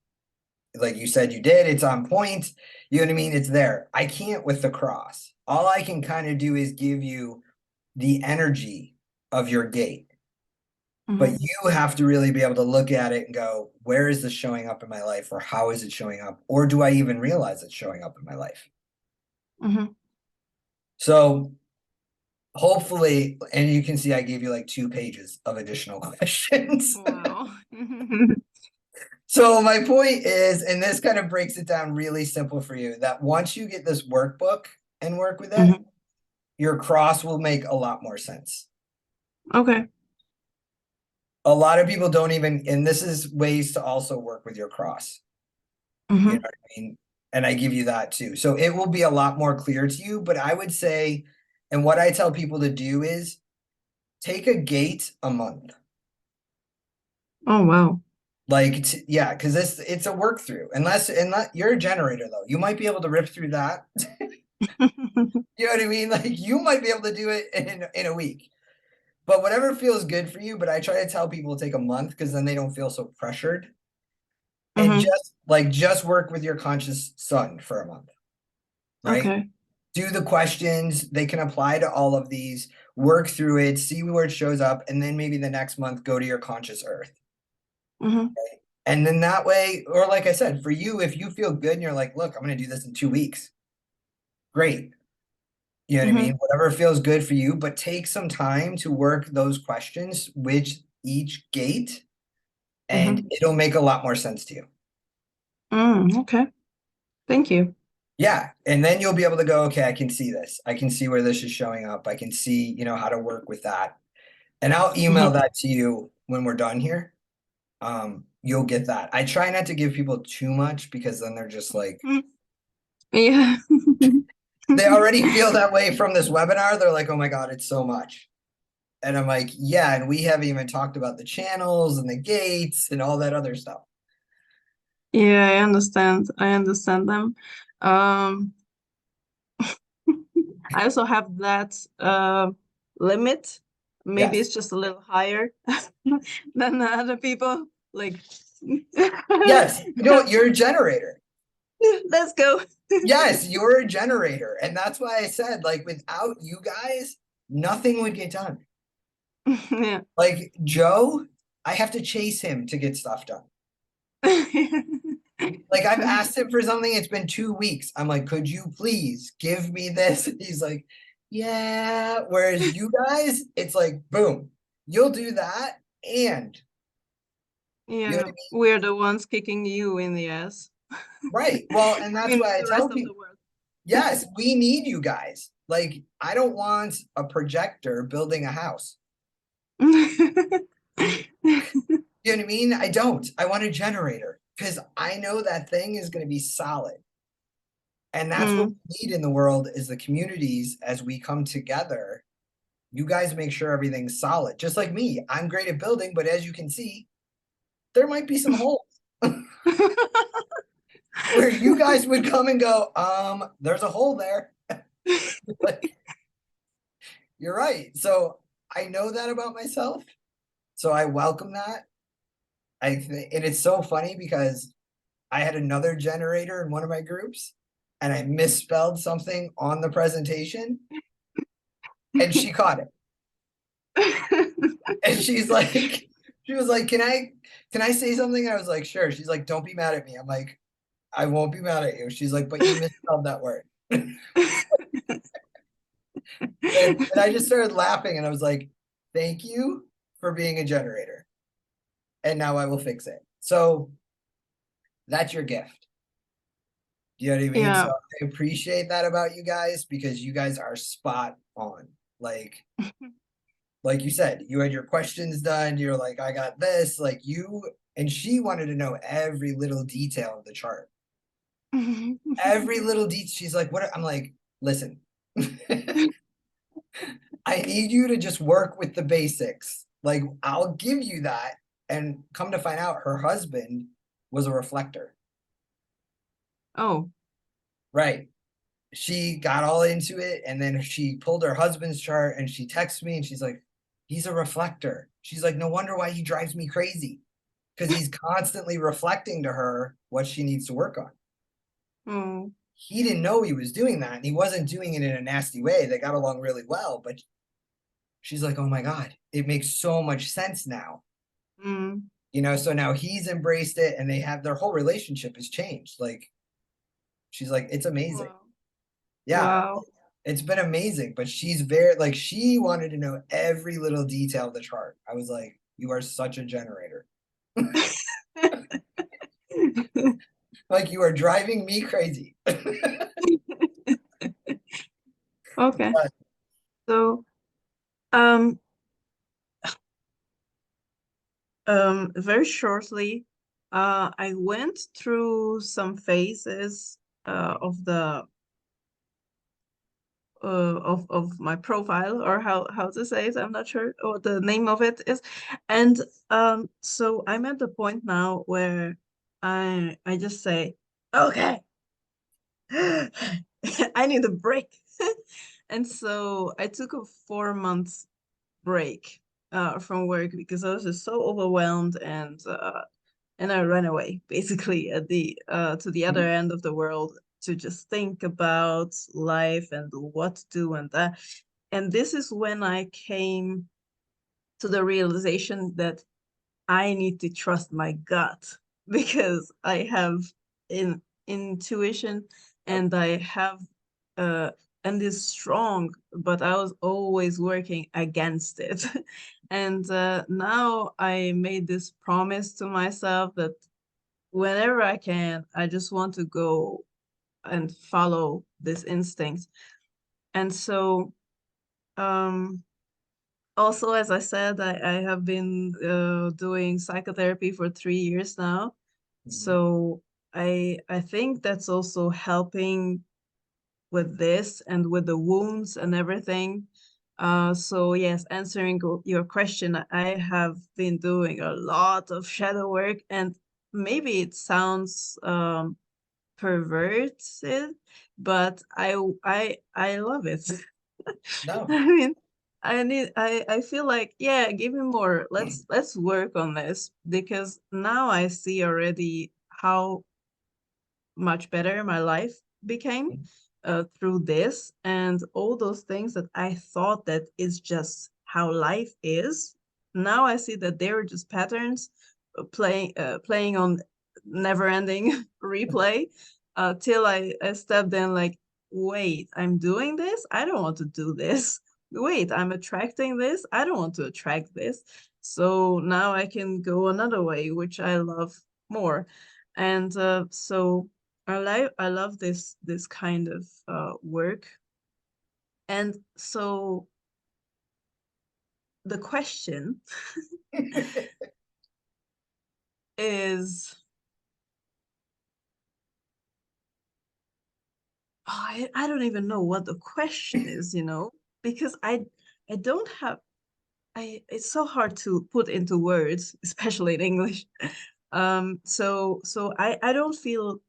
like you said you did, it's on point. You know what I mean? It's there. I can't with the cross. All I can kind of do is give you the energy of your gate. But Mm-hmm. you have to really be able to look at it and go, where is this showing up in my life? Or how is it showing up? Or do I even realize it's showing up in my life? Mm-hmm. So hopefully, and you can see I gave you like 2 pages of additional questions. Wow. So my point is, and this kind of breaks it down really simple for you, that once you get this workbook and work with it, Mm-hmm. your cross will make a lot more sense. Okay. A lot of people don't even, and this is ways to also work with your cross. You know Mm-hmm. what I mean? And I give you that too. So it will be a lot more clear to you. But I would say, and what I tell people to do is take a gate a month. Oh, wow. Like, yeah, because it's a work through. Unless you're a generator though, you might be able to rip through that. You know what I mean? Like you might be able to do it in a week. But whatever feels good for you. But I try to tell people to take a month because then they don't feel so pressured. And Mm-hmm. just work with your conscious sun for a month, right? Okay. Do the questions. They can apply to all of these, work through it, see where it shows up, and then maybe the next month go to your conscious earth. Mm-hmm. And then that way, or like I said, for you, if you feel good and you're like, look, I'm going to do this in 2 weeks, great. You know what I Mm-hmm. mean? Whatever feels good for you, but take some time to work those questions with each gate, and Mm-hmm. it'll make a lot more sense to you. Okay. Thank you. Yeah. And then you'll be able to go, okay, I can see this. I can see where this is showing up. I can see, how to work with that. And I'll email Mm-hmm. that to you when we're done here. You'll get that. I try not to give people too much because then they're just like, Yeah. they already feel that way from this webinar. They're like, oh my God, it's so much. And I'm like, yeah, and we haven't even talked about the channels and the gates and all that other stuff. Yeah, I understand. I understand them. Um, I also have that limit. Maybe it's Yes. just a little higher than the other people. Like, Yes. You're a generator. let's go. Yes, you're a generator. And that's why I said, like, without you guys, nothing would get done. Yeah. Like Joe, I have to chase him to get stuff done. Like I've asked him for something, it's been 2 weeks. I'm like, could you please give me this? And he's like, yeah. Whereas you guys, it's like, boom, you'll do that. And you know what Yeah, I mean? we're the ones kicking you in the ass. Right. Well, and I that's mean, why I the tell rest of the people, world. yes, we need you guys. Like, I don't want a projector building a house. You know what I mean? I don't. I want a generator because I know that thing is going to be solid. And that's what Mm. we need in the world is the communities as we come together. You guys make sure everything's solid. Just like me, I'm great at building, but as you can see, there might be some holes where you guys would come and go, there's a hole there. Like, you're right. So I know that about myself. So I welcome that. And it's so funny because I had another generator in one of my groups and I misspelled something on the presentation and she caught it. And she was like, can I say something? I was like, sure. She's like, don't be mad at me. I'm like, I won't be mad at you. She's like, but you misspelled that word. And I just started laughing and I was like, thank you for being a generator. And now I will fix it. So that's your gift. You know what I mean? So Yeah. I appreciate that about you guys because you guys are spot on. Like you said, you had your questions done. You're like, I got this. Like you, and she wanted to know every little detail of the chart. Every little detail. She's like, what? I'm like, listen, I need you to just work with the basics. Like, I'll give you that. And come to find out, her husband was a reflector. Oh. Right. She got all into it, and then she pulled her husband's chart and she texts me and she's like, he's a reflector. She's like, no wonder why he drives me crazy. Because he's constantly reflecting to her what she needs to work on. Oh. He didn't know he was doing that, and he wasn't doing it in a nasty way. They got along really well, but she's like, oh my God, it makes so much sense now. Mm. So now he's embraced it, and they have their whole relationship has changed. Like, she's like, it's amazing. Wow. Yeah, Wow. it's been amazing. But she's very, like, she wanted to know every little detail of the chart. I was like, you are such a generator. Like, you are driving me crazy. Okay. But, So, very shortly, I went through some phases of the of my profile, or how to say it. I'm not sure what the name of it is. And so I'm at the point now where I just say, okay, I need a break. And so I took a 4 month break from work because I was just so overwhelmed, and I ran away basically at the to the other end of the world to just think about life and what to do and that. And this is when I came to the realization that I need to trust my gut because I have intuition, yep. and I have uh and it's strong, but I was always working against it. And now I made this promise to myself that whenever I can, I just want to go and follow this instinct. And so also, as I said, I have been doing psychotherapy for 3 years now. Mhm. So I think that's also helping with this and with the wounds and everything. So yes, answering your question, I have been doing a lot of shadow work, and maybe it sounds perverted, but I love it. No. I mean, I feel like, yeah, give me more. Let's work on this because now I see already how much better my life became through this, and all those things that I thought that is just how life is. Now I see that they were just patterns playing on never-ending replay till I stepped in like, wait, I'm doing this? I don't want to do this. Wait, I'm attracting this? I don't want to attract this. So now I can go another way, which I love more. And so I love this kind of work. And so the question is, I don't even know what the question is, because I don't have I it's so hard to put into words, especially in English. So I don't feel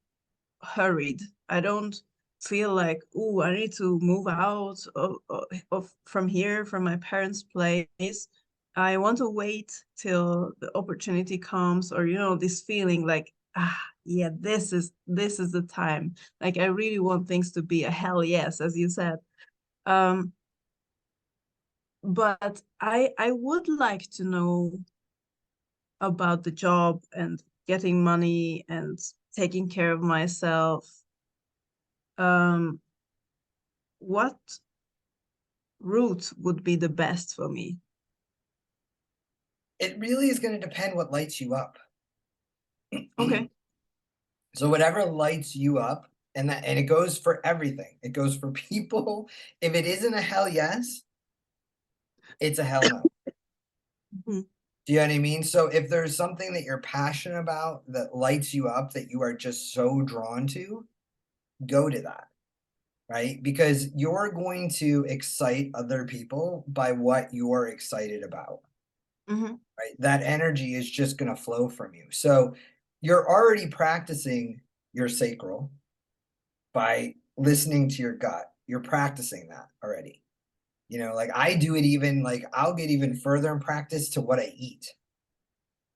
hurried. I don't feel like, oh, I need to move out of from here, from my parents' place. I want to wait till the opportunity comes, or this feeling like, yeah, this is the time. Like I really want things to be a hell yes, as you said. Um, but I would like to know about the job and getting money and taking care of myself. Um, what route would be the best for me? It really is going to depend what lights you up. Okay. So whatever lights you up, and it goes for everything. It goes for people. If it isn't a hell yes, it's a hell no. Mhm. Do you know what I mean? So if there's something that you're passionate about that lights you up, that you are just so drawn to, go to that, right? Because you're going to excite other people by what you're excited about. Mm-hmm. right? That energy is just going to flow from you. So you're already practicing your sacral by listening to your gut. You're practicing that already. You know, like I do it even like I'll get even further in practice to what I eat.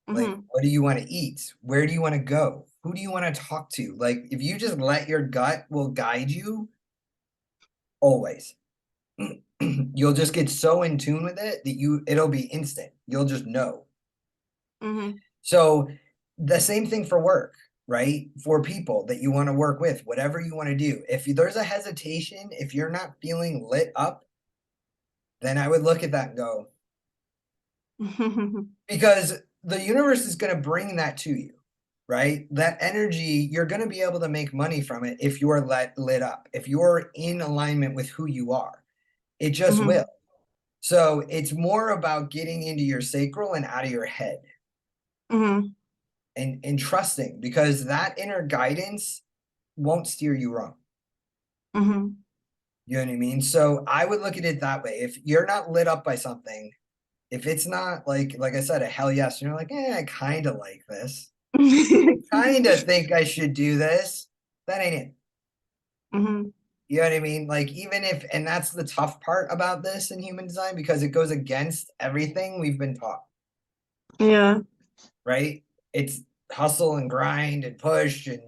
Like, Mm-hmm. what do you want to eat? Where do you want to go? Who do you want to talk to? Like, if you just let your gut will guide you always. You'll just get so in tune with it that it'll be instant. You'll just know. Mm-hmm. So the same thing for work, right? For people that you want to work with, whatever you want to do. If there's a hesitation, if you're not feeling lit up, then I would look at that and go, because the universe is going to bring that to you, right? That energy, you're going to be able to make money from it if you're lit up, if you're in alignment with who you are. It just Mm-hmm. will. So it's more about getting into your sacral and out of your head Mm-hmm. and trusting, because that inner guidance won't steer you wrong. Mm-hmm. You know what I mean? So I would look at it that way. If you're not lit up by something, if it's not like I said, a hell yes, you're like, I kind of like this. Kind of think I should do this. That ain't it. Mm-hmm. You know what I mean? Like, even if, and that's the tough part about this in human design, because it goes against everything we've been taught, Yeah. right? It's hustle and grind and push and,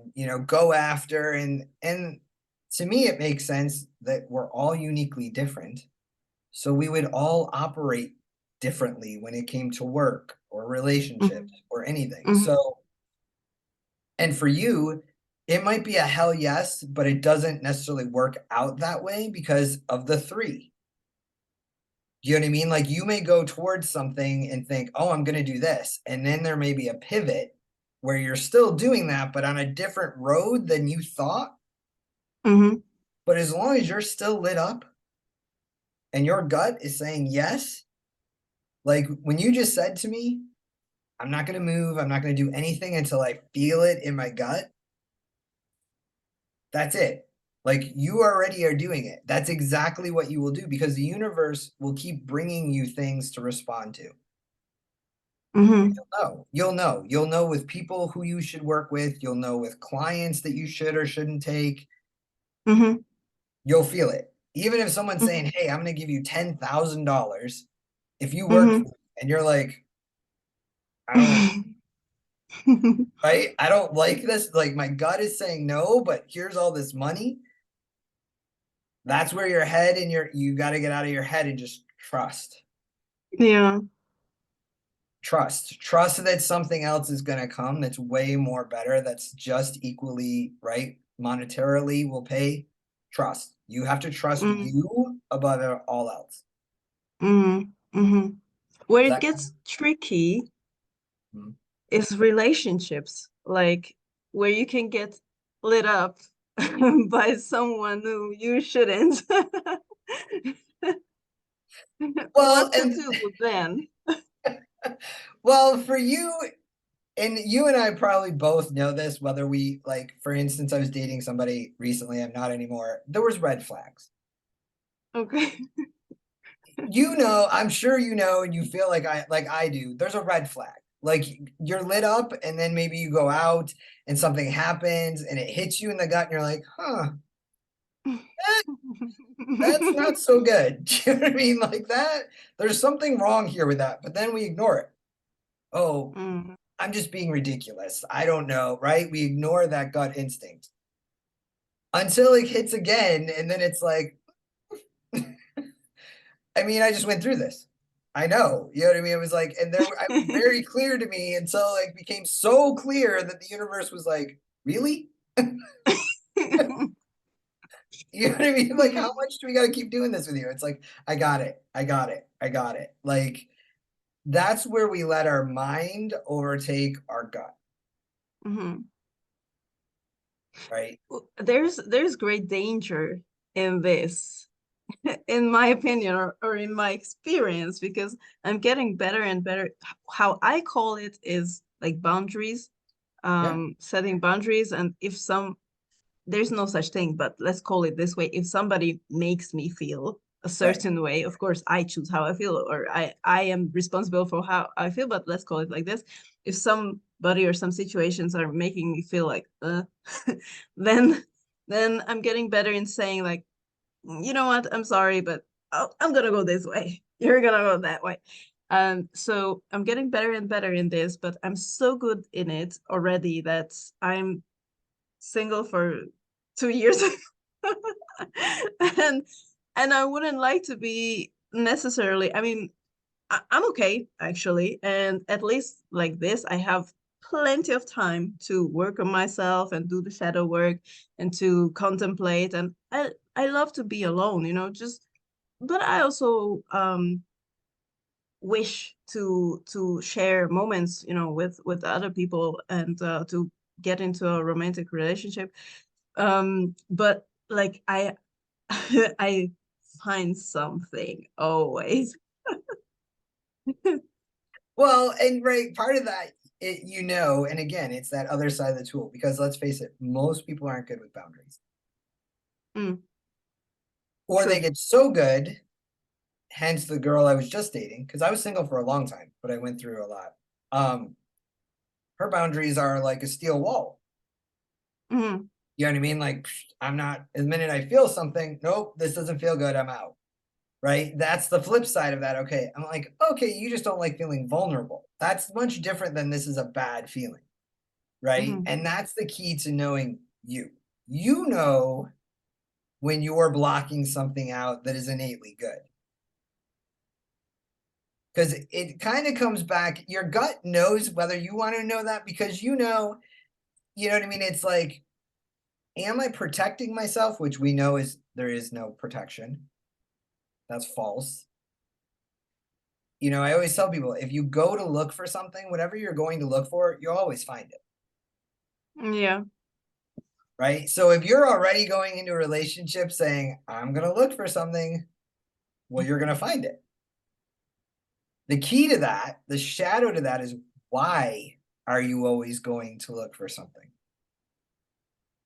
go after. And to me, it makes sense that we're all uniquely different. So we would all operate differently when it came to work or Mm-hmm. relationships or anything. Mm-hmm. So, and for you, it might be a hell yes, but it doesn't necessarily work out that way because of the three. You know what I mean? Like, you may go towards something and think, oh, I'm going to do this. And then there may be a pivot where you're still doing that, but on a different road than you thought. Mm-hmm. But as long as you're still lit up and your gut is saying yes, like when you just said to me, I'm not going to move, I'm not going to do anything until I feel it in my gut. That's it. Like, you already are doing it. That's exactly what you will do, because the universe will keep bringing you things to respond to. Mm-hmm. You'll know with people who you should work with. You'll know with clients that you should or shouldn't take. Mm-hmm. You'll feel it. Even if someone's Mm-hmm. saying, hey, I'm going to give you $10,000 if you work Mm-hmm. for me, and you're like, I don't, right? I don't like this. Like, my gut is saying no, but here's all this money. That's where your head and you got to get out of your head and just trust. Yeah. Trust that something else is going to come that's way more better, that's just equally right, monetarily will pay. Trust. You have to trust Mm-hmm. you above all else. Mm-hmm. Mm-hmm. Where Is it that gets tricky Mhm. is relationships, like where you can get lit up by someone who you shouldn't. Well, What to and do then? well, for you, and you and I probably both know this, whether we, like, for instance, I was dating somebody recently, I'm not anymore. There was red flags. Okay. I'm sure and you feel like I do. There's a red flag. Like, you're lit up, and then maybe you go out and something happens and it hits you in the gut, and you're like, huh, that's not so good. Do you know what I mean? Like that, there's something wrong here with that. But then we ignore it. Oh, Mm, I'm just being ridiculous. I don't know, right? We ignore that gut instinct until it hits again, and then it's like, I mean, I just went through this. I know, you know what I mean? It was like, and it was very clear to me until it became so clear that the universe was like, really? You know what I mean? Like, how much do we got to keep doing this with you? It's like, I got it. I got it. I got it. Like, that's where we let our mind overtake our gut, Mhm. right? There's great danger in this, in my opinion, or in my experience, because I'm getting better and better. How I call it is like boundaries, Yeah. setting boundaries. And if there's no such thing, but let's call it this way. If somebody makes me feel a Right. certain way. Of course, I choose how I feel, or I am responsible for how I feel, but let's call it like this. If somebody or some situations are making me feel like then I'm getting better in saying like, you know what, I'm sorry, but I'm gonna go this way. You're gonna go that way. So I'm getting better and better in this, but I'm so good in it already that I'm single for 2 years. and I wouldn't like to be necessarily, I mean, I'm okay actually, and at least like this I have plenty of time to work on myself and do the shadow work and to contemplate, and I love to be alone, you know, just, but I also wish to share moments, you know, with other people, and to get into a romantic relationship. But like I find something always. Well, and right, part of that, and again, it's that other side of the tool, because let's face it, most people aren't good with boundaries. Mm, Or they true. get so good, hence the girl I was just dating, because I was single for a long time, but I went through a lot. Um, her boundaries are like a steel wall. Mm, You know what I mean? Like, I'm not, the minute I feel something, nope, this doesn't feel good, I'm out. Right? That's the flip side of that. Okay. I'm like, okay, you just don't like feeling vulnerable. That's much different than this is a bad feeling. Right? mm, And that's the key to knowing you. You know when you're blocking something out that is innately good. Because it kind of comes back, your gut knows whether you want to know that, because you know what I mean? It's like, am I protecting myself? Which we know is there is no protection. That's false. You know, I always tell people, if you go to look for something, whatever you're going to look for, you'll always find it. yeah. Right. So if you're already going into a relationship saying, I'm going to look for something, well, you're going to find it. The key to that, the shadow to that, is why are you always going to look for something?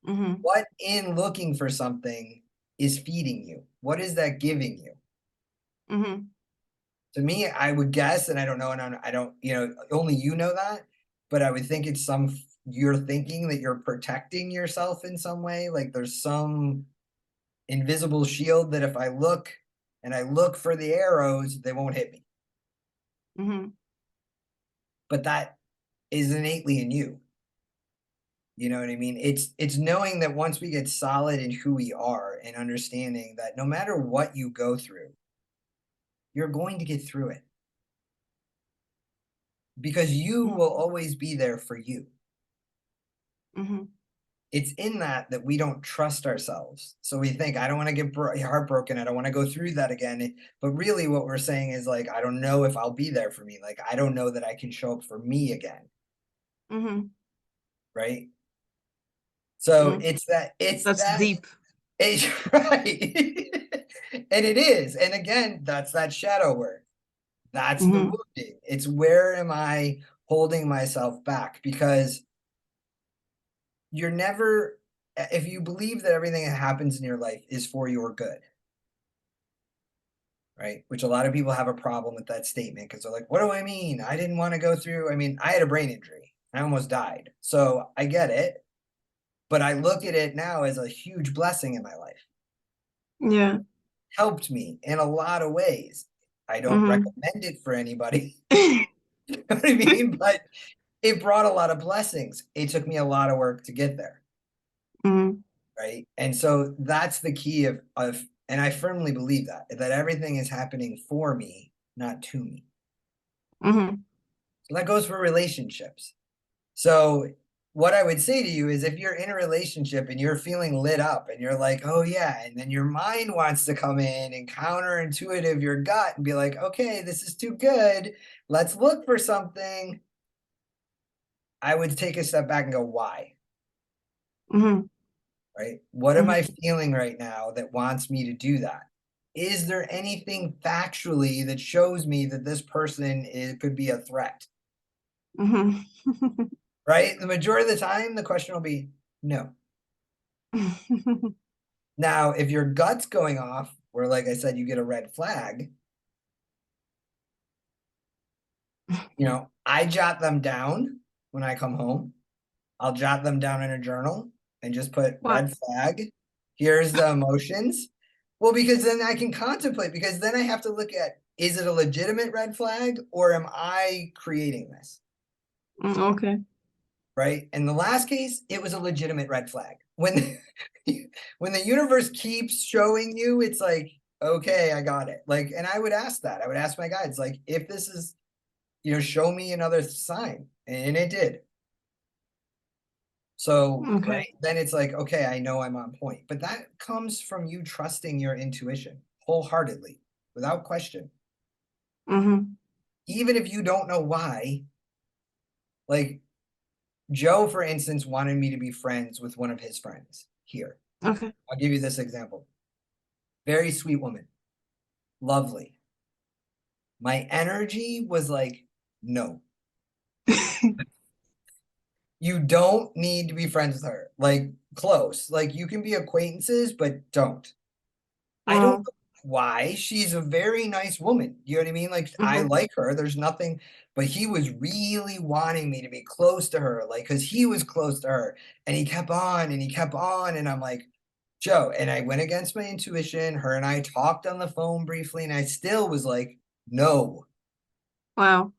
Mm-hmm. What in looking for something is feeding you? What is that giving you? Mm-hmm. To me, I would guess, and I don't know, and I don't, only you know that, but I would think it's you're thinking that you're protecting yourself in some way. Like there's some invisible shield that if I look and I look for the arrows, they won't hit me. Mm-hmm. But that is innately in you. You know what I mean? It's knowing that once we get solid in who we are and understanding that no matter what you go through, you're going to get through it because you will always be there for you. Mm-hmm. It's in that we don't trust ourselves. So we think, I don't want to get heartbroken. I don't want to go through that again. But really, what we're saying is like, I don't know if I'll be there for me. Like, I don't know that I can show up for me again. Mm-hmm. Right. So Mm. it's That's that, deep. it's right. And it is. And again, that's that shadow work. That's the Mm-hmm. wounding. It's where am I holding myself back? Because you're never, if you believe that everything that happens in your life is for your good, right? Which a lot of people have a problem with that statement because they're like, what do I mean? I didn't want to go through. I mean, I had a brain injury. I almost died. So I get it. But I look at it now as a huge blessing in my life. Yeah. Helped me in a lot of ways. I don't Mm-hmm. recommend it for anybody. You know what I mean? But it brought a lot of blessings. It took me a lot of work to get there. Mm-hmm. Right. And so that's the key and I firmly believe that everything is happening for me, not to me. Mm-hmm. So that goes for relationships. So what I would say to you is if you're in a relationship and you're feeling lit up and you're like, oh yeah, and then your mind wants to come in and counterintuitive your gut and be like, okay, this is too good. Let's look for something. I would take a step back and go, why? Mm-hmm. Right? What am I Mm-hmm. feeling right now that wants me to do that? Is there anything factually that shows me that this person could be a threat? Mm-hmm. Right? The majority of the time, the question will be no. Now, if your gut's going off, where, like I said, you get a red flag, I jot them down when I come home. I'll jot them down in a journal and just put Why? red flag. Here's the emotions. Well, because then I can contemplate, because then I have to look at, is it a legitimate red flag or am I creating this? Okay. Right? In the last case, it was a legitimate red flag. When when the universe keeps showing you, it's like, okay, I got it. Like, and I would ask that. I would ask my guides, like, if this is, show me another sign. And it did. So, right, Okay. then it's like, okay, I know I'm on point. But that comes from you trusting your intuition wholeheartedly, without question. Mm-hmm. Even if you don't know why, like Joe, for instance, wanted me to be friends with one of his friends here. Okay. I'll give you this example. Very sweet woman, lovely. My energy was like, no, you don't need to be friends with her. Like, close. Like, you can be acquaintances, but don't. I don't Oh. know why. She's a very nice woman. You know what I mean? Like, I Mm-hmm. like her. There's nothing, but he was really wanting me to be close to her, like, because he was close to her. And he kept on and he kept on. And I'm like, Joe, and I went against my intuition. Her and I talked on the phone briefly, and I still was like, no. Wow.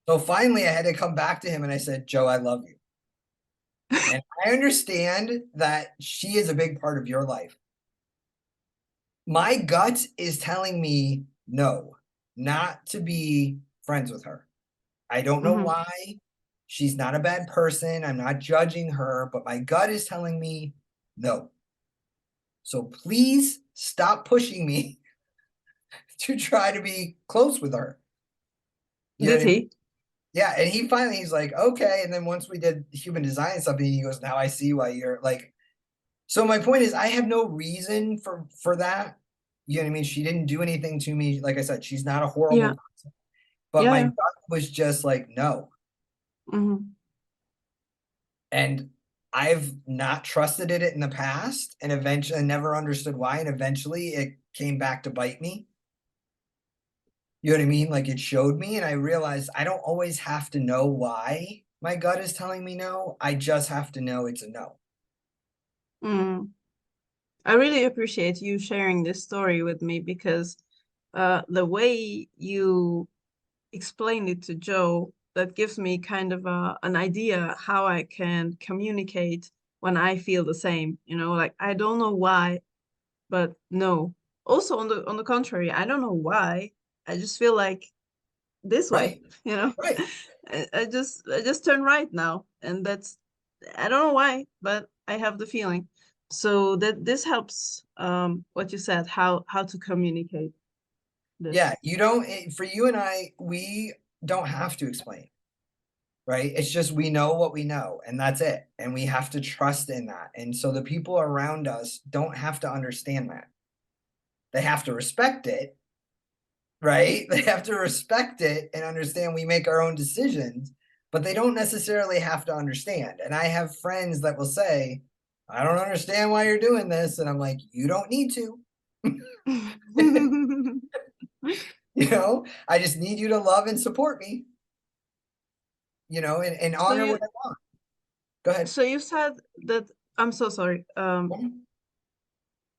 So finally, I had to come back to him and I said, Joe, I love you. And I understand that she is a big part of your life. My gut is telling me no, not to be friends with her. I don't know Mm-hmm. why. She's not a bad person. I'm not judging her, but my gut is telling me no. So please stop pushing me to try to be close with her. You know Did what I mean? he? Yeah. And he's like, okay. And then once we did human design something, he goes, now I see why you're like, so my point is I have no reason for that. You know what I mean? She didn't do anything to me. Like I said, she's not a horrible Yeah. person. But Yeah. my Yeah. gut was just like, no. Mm-hmm. And I've not trusted it in the past and eventually never understood why. And eventually it came back to bite me. You know what I mean? Like it showed me, and I realized I don't always have to know why my gut is telling me no. I just have to know it's a no. Mm. I really appreciate you sharing this story with me because the way you explained it to Joe, that gives me kind of an idea how I can communicate when I feel the same. Like I don't know why, but no. Also on the contrary, I don't know why. I just feel like this way, Right. you know. Right. I just turn right now, and that's I don't know why, but I have the feeling. So that this helps what you said, how to communicate Yeah. this. You don't, for you and I, we don't have to explain. Right? It's just we know what we know, and that's it. And we have to trust in that. And so the people around us don't have to understand that. They have to respect it, right? They have to respect it and understand we make our own decisions, but they don't necessarily have to understand. And I have friends that will say, I don't understand why you're doing this. And I'm like, you don't need to. I just need you to love and support me, and So honor what you I want. Go ahead. so you said that I'm so sorry.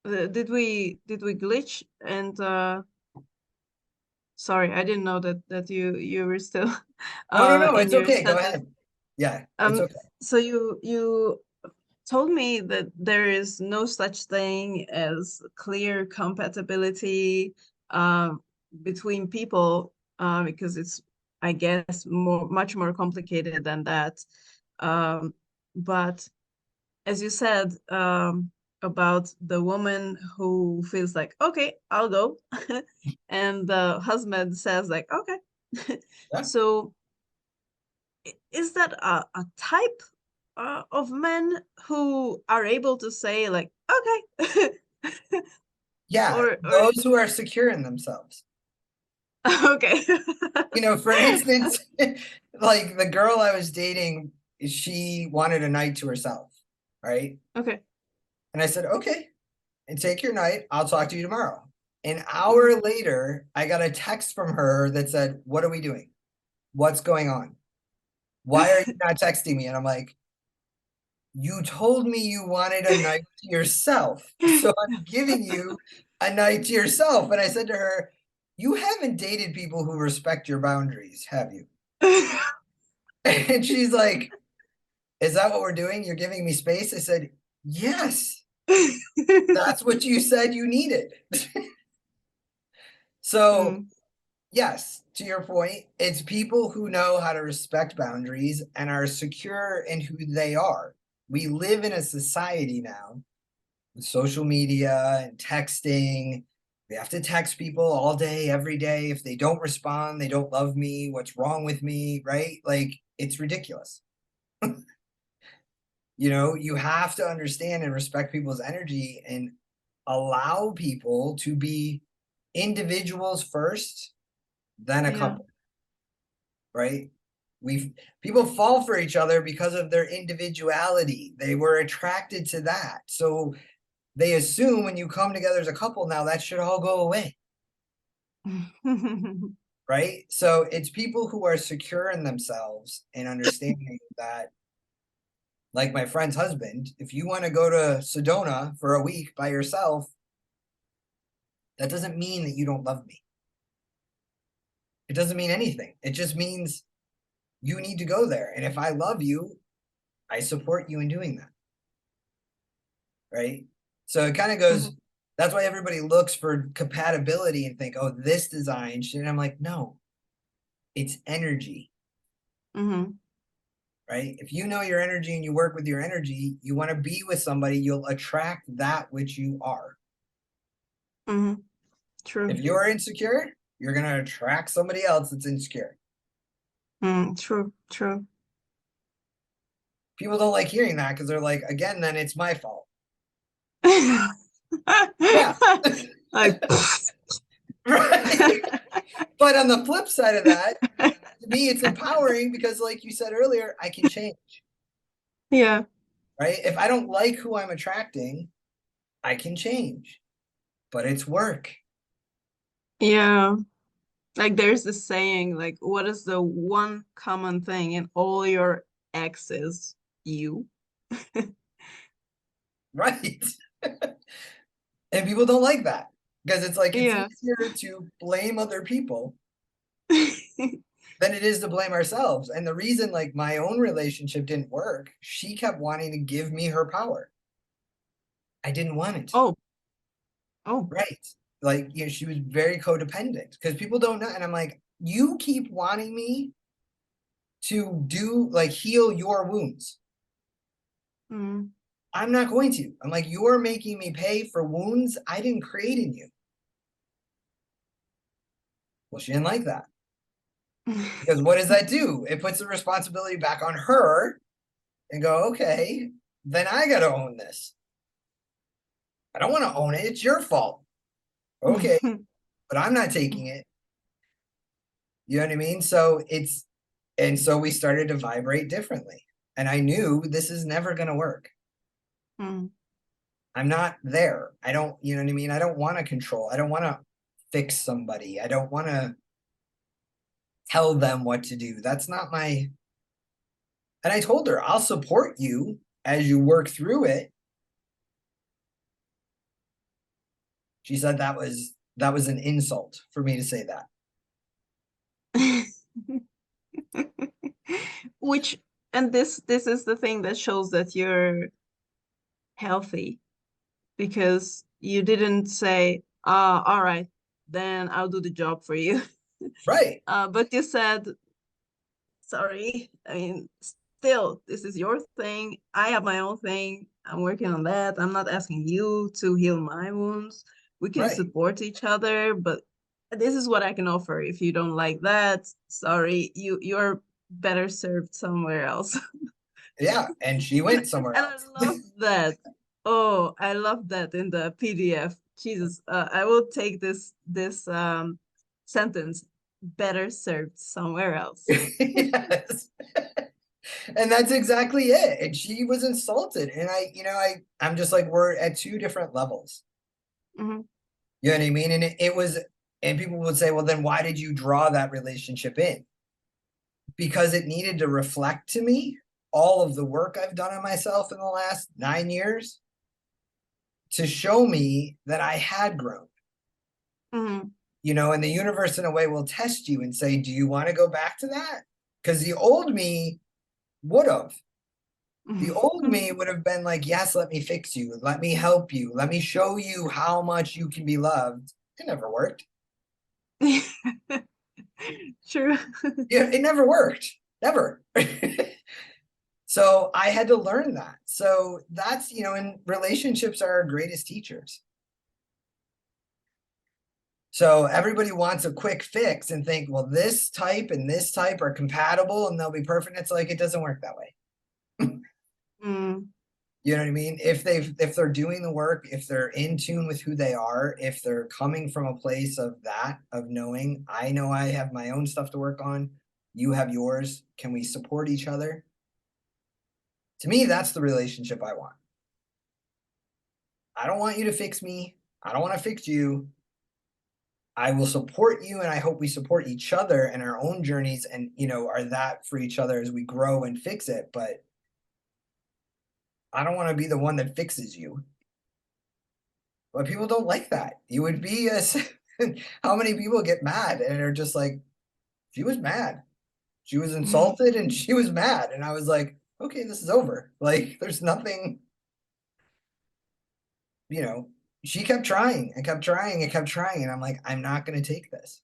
Did we glitch? And sorry, I didn't know that you were still No, no, no. in It's your okay. Go sentence. ahead. Yeah, it's Um, okay. so you told me that there is no such thing as clear compatibility between people because it's, I guess, much more complicated than that. But as you said about the woman who feels like, okay, I'll go, and the husband says like, okay. Yeah. So is that a type of men who are able to say like, okay, Yeah, or those who are secure in themselves. okay. For instance, like the girl I was dating, she wanted a night to herself, right? Okay. And I said, okay, and take your night. I'll talk to you tomorrow. An hour later, I got a text from her that said, "What are we doing? What's going on? Why are you not texting me?" And I'm like, "You told me you wanted a night to yourself. So I'm giving you a night to yourself." And I said to her, "You haven't dated people who respect your boundaries, have you?" And she's like, "Is that what we're doing? You're giving me space?" I said, "Yes, that's what you said you needed." So, Mm, yes, to your point, it's people who know how to respect boundaries and are secure in who they are. We live in a society now with social media and texting. We have to text people all day, every day. If they don't respond, they don't love me. What's wrong with me? Right? Like, it's ridiculous. You have to understand and respect people's energy and allow people to be individuals first, then a yeah. couple, right? we People fall for each other because of their individuality. They were attracted to that, so they assume when you come together as a couple now that should all go away, right? So it's people who are secure in themselves and understanding that, like my friend's husband, if you want to go to Sedona for a week by yourself, that doesn't mean that you don't love me. It doesn't mean anything. It just means you need to go there. And if I love you, I support you in doing that. Right. So it kind of goes, Mhm, that's why everybody looks for compatibility and think, oh, this design should. And I'm like, no, it's energy. mhm, Right. If you know your energy and you work with your energy, you want to be with somebody, you'll attract that which you are. mhm. If True. you're insecure, you're going to attract somebody else that's insecure. True. True. People don't like hearing that because they're like, again, then it's my fault. Yeah. Like, Right. But on the flip side of that, to me, it's empowering because, like you said earlier, I can change, yeah, right? If I don't like who I'm attracting, I can change, but it's work. yeah. Like there's this saying, like, what is the one common thing in all your exes? You. Right. And people don't like that because it's like it's Yeah. easier to blame other people than it is to blame ourselves. And the reason, like, my own relationship didn't work, she kept wanting to give me her power. I didn't want it. Oh, oh. Right. Like, she was very codependent because people don't know. And I'm like, you keep wanting me to do, like, heal your wounds. Mm. I'm not going to. I'm like, you're making me pay for wounds I didn't create in you. Well, she didn't like that because what does that do? It puts the responsibility back on her and go, okay, then I got to own this. I don't want to own it. It's your fault. Okay, but I'm not taking it. You know what I mean? And so we started to vibrate differently. And I knew this is never going to work. Mm. I'm not there. I don't, you know what I mean? I don't want to control. I don't want to fix somebody. I don't want to tell them what to do. That's not my. And I told her, I'll support you as you work through it. She said that was an insult for me to say that. Which, and this is the thing that shows that you're healthy because you didn't say, all right, then I'll do the job for you. Right. But you said, sorry, I mean, still, this is your thing. I have my own thing. I'm working on that. I'm not asking you to heal my wounds. We can Right. support each other, but this is what I can offer. If you don't like that, sorry, you're better served somewhere else. Yeah. And she went somewhere And I else. love that. Oh, I love that in the PDF. Jesus, I will take this sentence, better served somewhere else. Yes. And that's exactly it. And she was insulted. And I'm just like, we're at two different levels. Mhm. You know what I mean? And it was, and people would say, well, then why did you draw that relationship in? Because it needed to reflect to me all of the work I've done on myself in the last 9 years to show me that I had grown. Mm-hmm. You know, and the universe in a way will test you and say, do you want to go back to that? Because the old me would have. The old me would have been like, yes, let me fix you. Let me help you. Let me show you how much you can be loved. It never worked. True. Yeah, it never worked. Never. So I had to learn that. So that's, you know, and relationships are our greatest teachers. So everybody wants a quick fix and think, well, this type and this type are compatible and they'll be perfect. It's like, it doesn't work that way. Mm, You know what I mean? If they're doing the work, if they're in tune with who they are, if they're coming from a place of that, of knowing, I know I have my own stuff to work on, you have yours, can we support each other? To me, that's the relationship I want. I don't want you to fix me. I don't want to fix you. I will support you and I hope we support each other in our own journeys and, you know, are that for each other as we grow and fix it, but I don't want to be the one that fixes you. But people don't like that. You would be how many people get mad and are just like, she was mad. She was insulted and she was mad. And I was like, okay, this is over. Like, there's nothing, you know, she kept trying and kept trying and kept trying. And I'm like, I'm not going to take this,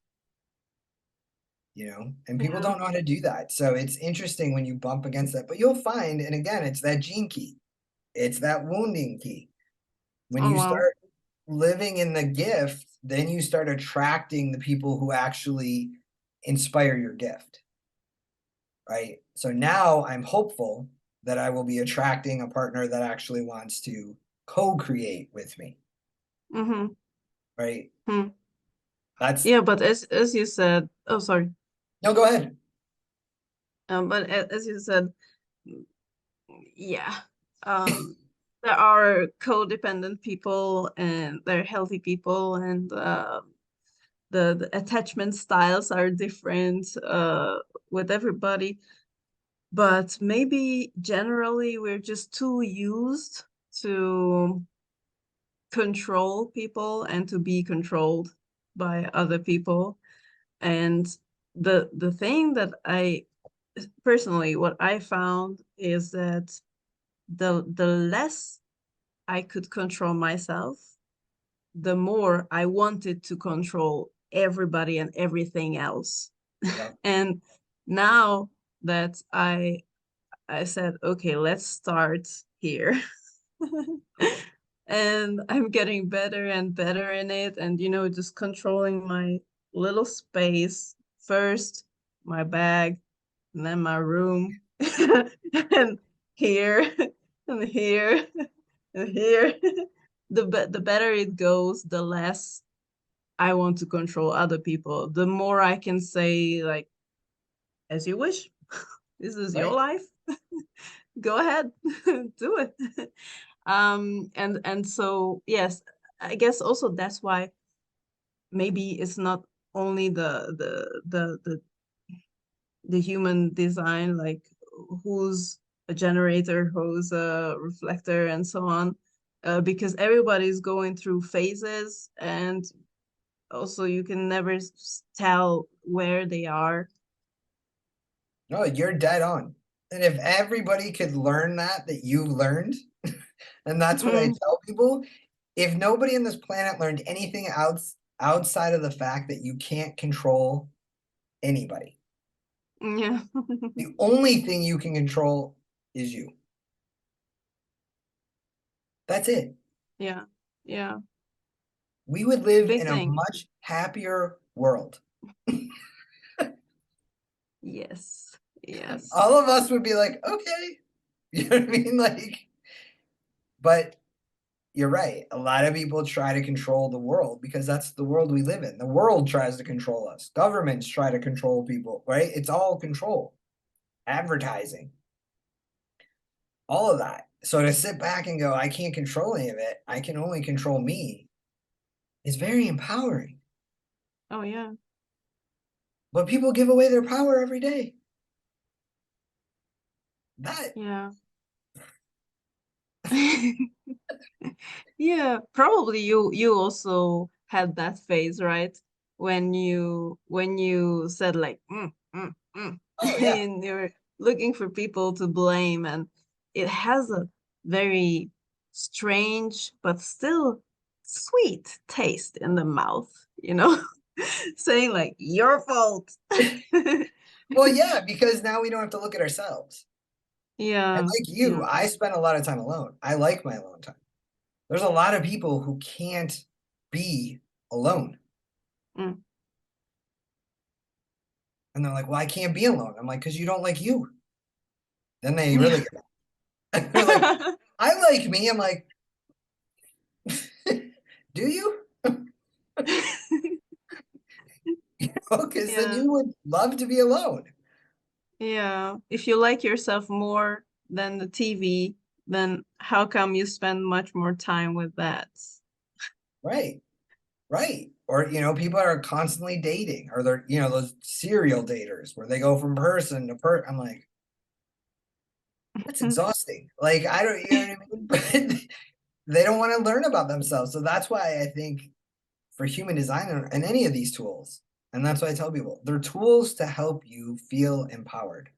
you know, and people yeah. don't know how to do that. So it's interesting when you bump against that. But you'll find, and again, it's that gene key, it's that wounding key. When Oh you wow. start living in the gift, then you start attracting the people who actually inspire your gift, right? So now I'm hopeful that I will be attracting a partner that actually wants to co-create with me, Mm-hmm. right? Hmm. That's Yeah, but as you said, oh sorry. no, go ahead. But as you said, yeah. Um, there are codependent people and there are healthy people, and the attachment styles are different with everybody. But maybe generally we're just too used to control people and to be controlled by other people. And the thing that I personally, what I found is that the less I could control myself, the more I wanted to control everybody and everything else. Yeah, And now that I said, okay, let's start here. And I'm getting better and better in it. And, just controlling my little space first, my bag, and then my room, and here, and here, and here. The better it goes, the less I want to control other people. The more I can say, like, as you wish, this is your right. life. Go ahead, do it. And so yes, I guess also that's why maybe it's not only the human design, like who's a generator, who's a reflector, and so on, because everybody's going through phases, and also you can never tell where they are. No, you're dead on. And if everybody could learn that you've learned, and that's what I Mm, tell people, if nobody on this planet learned anything outside of the fact that you can't control anybody, yeah. the only thing you can control is you. That's it. Yeah, yeah, We would live big in a thing. much happier world. Yes, yes. All of us would be like, okay. You know what I mean? Like, but you're right. A lot of people try to control the world because that's the world we live in. The world tries to control us. Governments try to control people, right? It's all control. Advertising, all of that. So to sit back and go, I can't control any of it. I can only control me. is very empowering. Oh yeah. But people give away their power every day. That Yeah. Yeah, probably you also had that phase, right? When you said like oh yeah. and you're looking for people to blame, and it has a very strange but still sweet taste in the mouth, you know? Saying like your fault. Well, yeah, because now we don't have to look at ourselves. And Yeah, like you, yeah. I spend a lot of time alone. I like my alone time. There's a lot of people who can't be alone. Mm. And they're like, well, I can't be alone. I'm like, because you don't like you. Then they really Yeah. get mad. They're like, I like me. I'm like, do you? Because then Yeah. you would love to be alone. Yeah, if you like yourself more than the TV, then how come you spend much more time with that? Right. Right. Or, people are constantly dating or they're, those serial daters where they go from person to I'm like, that's exhausting. Like, I don't, you know what I mean? But they don't want to learn about themselves. So that's why I think for human design and any of these tools, and that's why I tell people they're tools to help you feel empowered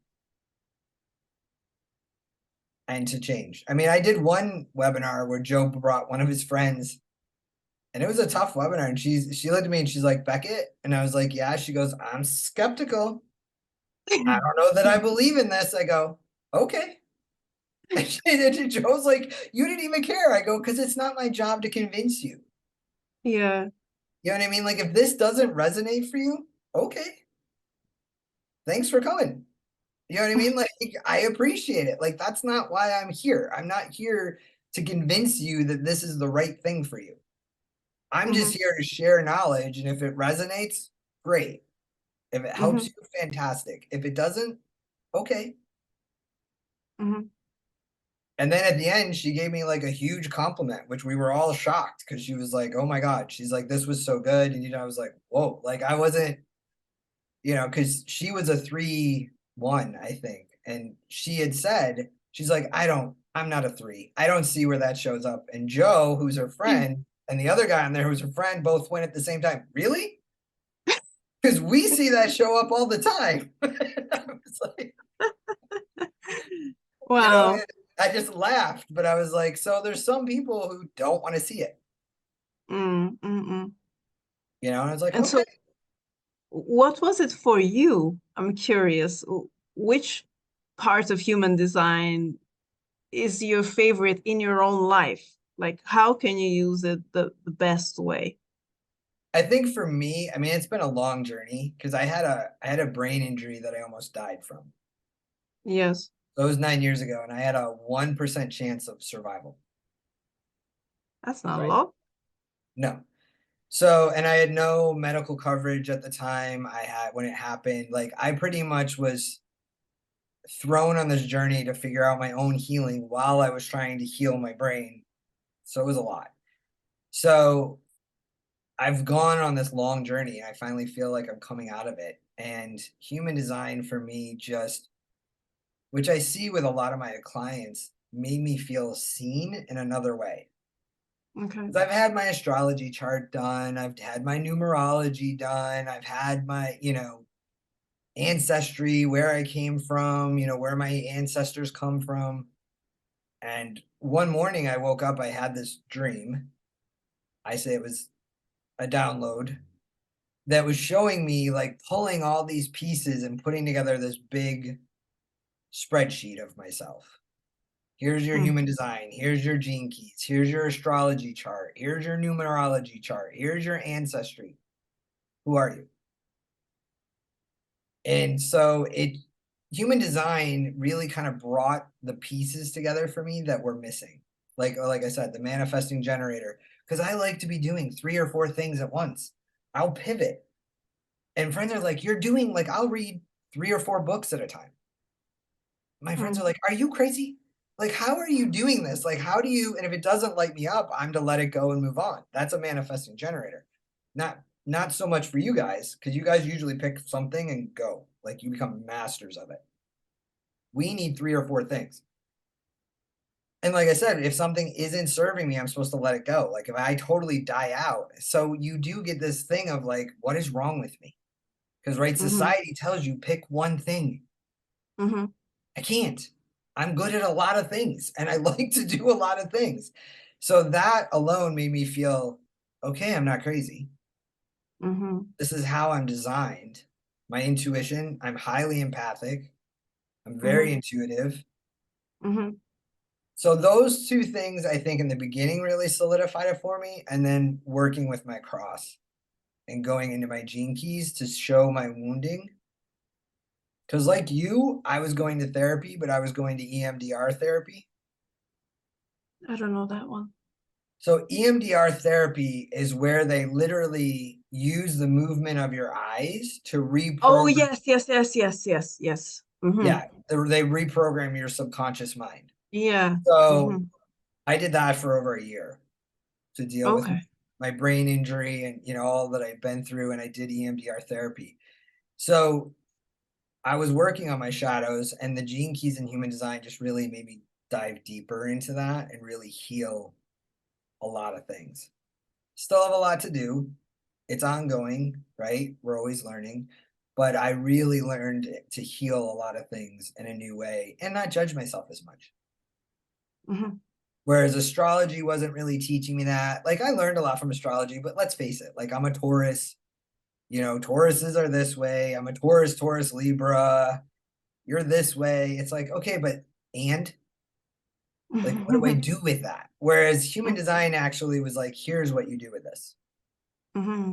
and to change. I mean, I did one webinar where Joe brought one of his friends. And it was a tough webinar. And she looked at me and she's like, Beckett. And I was like, yeah. She goes, I'm skeptical. I don't know that I believe in this. I go, okay. And Joe's like, you didn't even care. I go, because it's not my job to convince you. Yeah. You know what I mean? Like, if this doesn't resonate for you, okay. Thanks for coming. You know what I mean? Like, I appreciate it. Like, that's not why I'm here. I'm not here to convince you that this is the right thing for you. I'm just Hmm. here to share knowledge. And if it resonates, great. If it helps Hmm. you, fantastic. If it doesn't, okay. Hmm. And then at the end, she gave me like a huge compliment, which we were all shocked because she was like, "Oh my God." She's like, "This was so good." And I was like, "Whoa." Like I wasn't, because she was a 3-1, I think. And she had said, she's like, I'm not a 3. I don't see where that shows up. And Joe, who's her friend, and the other guy on there who's her friend both went at the same time. Really? Because we see that show up all the time. I was like, you know, Wow. I just laughed, but I was like, so there's some people who don't want to see it, Mm, mm, mm. and I was like, And okay. so, what was it for you? I'm curious. Which part of human design is your favorite in your own life? Like, how can you use it the best way? I think for me, I mean, it's been a long journey because I had a brain injury that I almost died from. Yes, So it was 9 years ago, and I had a 1% chance of survival. that's not a Right? lot. No. So, and I had no medical coverage at the time. I had when it happened, like I pretty much was thrown on this journey to figure out my own healing while I was trying to heal my brain. So it was a lot. So I've gone on this long journey. I finally feel like I'm coming out of it. And human design for me just, which I see with a lot of my clients, made me feel seen in another way. Okay. Because I've had my astrology chart done, I've had my numerology done, I've had my, ancestry, where I came from, where my ancestors come from. And one morning I woke up, I had this dream. I say it was a download that was showing me like pulling all these pieces and putting together this big spreadsheet of myself. Here's your Mm, human design. Here's your gene keys. Here's your astrology chart. Here's your numerology chart. Here's your ancestry. Who are you? And so human design really kind of brought the pieces together for me that were missing. Like I said, the manifesting generator, because I like to be doing 3 or 4 things at once. I'll pivot. And friends are like, you're doing like I'll read 3 or 4 books at a time. My friends are mm. like, are you crazy? like, how are you doing this? Like, how do you, and if it doesn't light me up, I'm to let it go and move on. That's a manifesting generator. Not so much for you guys, because you guys usually pick something and go. Like you become masters of it. We need 3 or 4 things. And like I said, if something isn't serving me, I'm supposed to let it go. Like if I totally die out. So you do get this thing of like, what is wrong with me? Because right, Mm-hmm. society tells you pick one thing. Mm-hmm. I can't. I'm good at a lot of things and I like to do a lot of things. So that alone made me feel okay, I'm not crazy. Mm-hmm. This is how I'm designed. My intuition, I'm highly empathic. I'm very Mm-hmm. intuitive. Mm-hmm. So those 2 things I think in the beginning really solidified it for me, and then working with my cross and going into my gene keys to show my wounding. Because like you, I was going to therapy, but I was going to EMDR therapy. I don't know that one. So EMDR therapy is where they literally use the movement of your eyes to Oh, reprogram. yes, yes, yes, yes, yes, yes. Mm-hmm. Yeah, they reprogram your subconscious mind. Yeah. So Mm-hmm. I did that for over a year to deal with Okay. my brain injury and all that I've been through, and I did EMDR therapy. So I was working on my shadows, and the gene keys in human design just really made me dive deeper into that and really heal a lot of things. Still have a lot to do. It's ongoing, right? We're always learning. But I really learned to heal a lot of things in a new way and not judge myself as much. Mm-hmm. Whereas astrology wasn't really teaching me that. Like I learned a lot from astrology, but let's face it, like I'm a Taurus, Tauruses are this way. I'm a Taurus, Libra. You're this way. It's like, okay, but and like, what do I do with that? Whereas human design actually was like, here's what you do with this. Mm-hmm.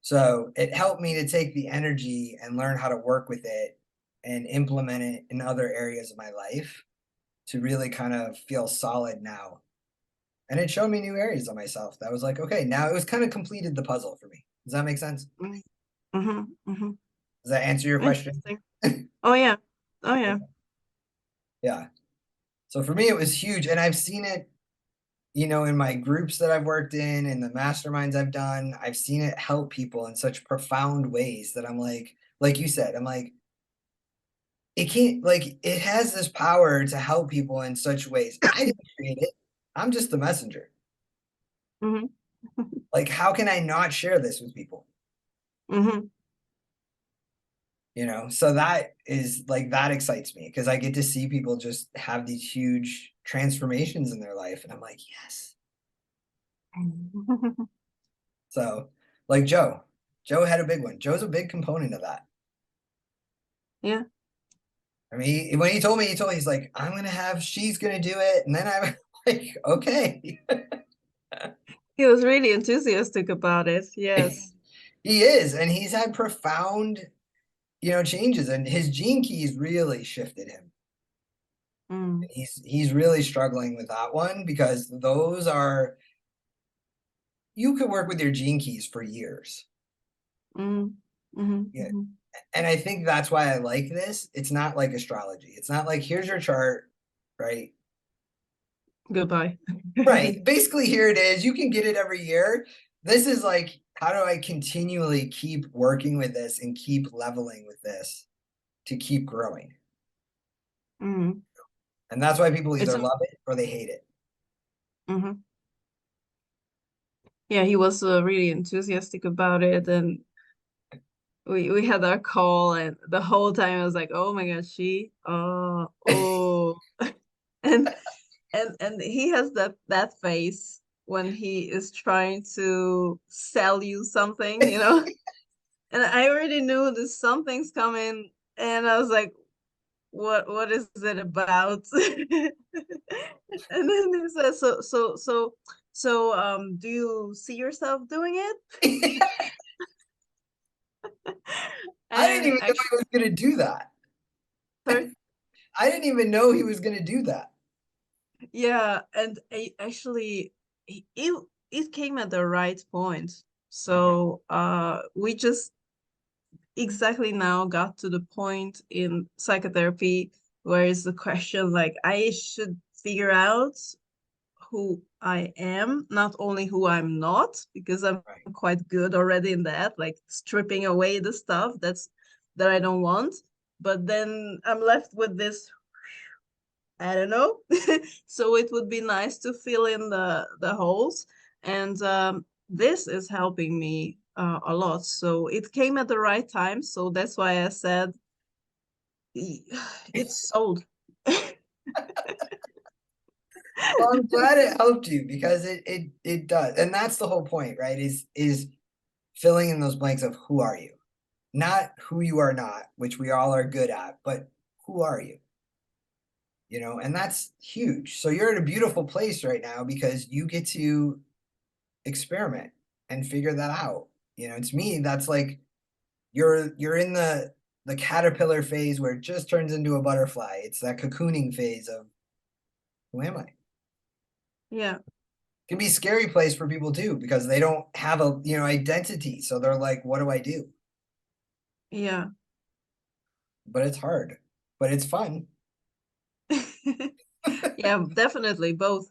So it helped me to take the energy and learn how to work with it and implement it in other areas of my life to really kind of feel solid now. And it showed me new areas of myself that was like, okay, now it was kind of completed the puzzle for me. Does that make sense? Mm-hmm. Mm-hmm. Mm-hmm. Does that answer your question? Interesting. Oh yeah. Oh yeah. Okay. Yeah. So for me, it was huge. And I've seen it, in my groups that I've worked in the masterminds I've done, I've seen it help people in such profound ways that I'm like you said, I'm like, it can't, like, it has this power to help people in such ways. I didn't create it. I'm just the messenger. Mm-hmm. Like, how can I not share this with people? Mm-hmm. So that is like, that excites me because I get to see people just have these huge transformations in their life. And I'm like, yes. So, like Joe had a big one. Joe's a big component of that. Yeah. I mean, when he's like, she's gonna do it. And then I'm like, okay. He was really enthusiastic about it. Yes. He is. And he's had profound, changes. And his gene keys really shifted him. Mm. He's really struggling with that one because those are, you could work with your gene keys for years. Mm. Mm-hmm. Yeah. Mm-hmm. And I think that's why I like this. It's not like astrology. It's not like, here's your chart, right? Goodbye. Right. Basically, here it is. You can get it every year. This is like, how do I continually keep working with this and keep leveling with this to keep growing? Mm. And that's why people It's either a, love it or they hate it. mm-hmm. Yeah, he was really enthusiastic about it, and we had our call, and the whole time I was like, "Oh my God, oh," and and he has that face when he is trying to sell you something, and I already knew that something's coming, and I was like, what is it about? And then he says, so do you see yourself doing it? I didn't And even know actually, he was going to do that. sorry. I didn't even know he was going to do that. Yeah, and actually, it came at the right point. So we just exactly now got to the point in psychotherapy where is the question like I should figure out who I am, not only who I'm not, because I'm Right. quite good already in that, like stripping away the stuff that I don't want. But then I'm left with this, I don't know. So it would be nice to fill in the holes, and this is helping me a lot. So it came at the right time. So that's why I said it's sold. Well, I'm glad it helped you because it does. And that's the whole point, right? Is filling in those blanks of who are you? Not who you are not, which we all are good at, but who are you? You know, and that's huge. So you're in a beautiful place right now because you get to experiment and figure that out. You know, to me, that's like you're in the caterpillar phase where it just turns into a butterfly. It's that cocooning phase of who am I? Yeah, Can be a scary place for people too because they don't have a identity. So they're like, what do I do? yeah. But it's hard, but it's fun. Yeah, definitely both.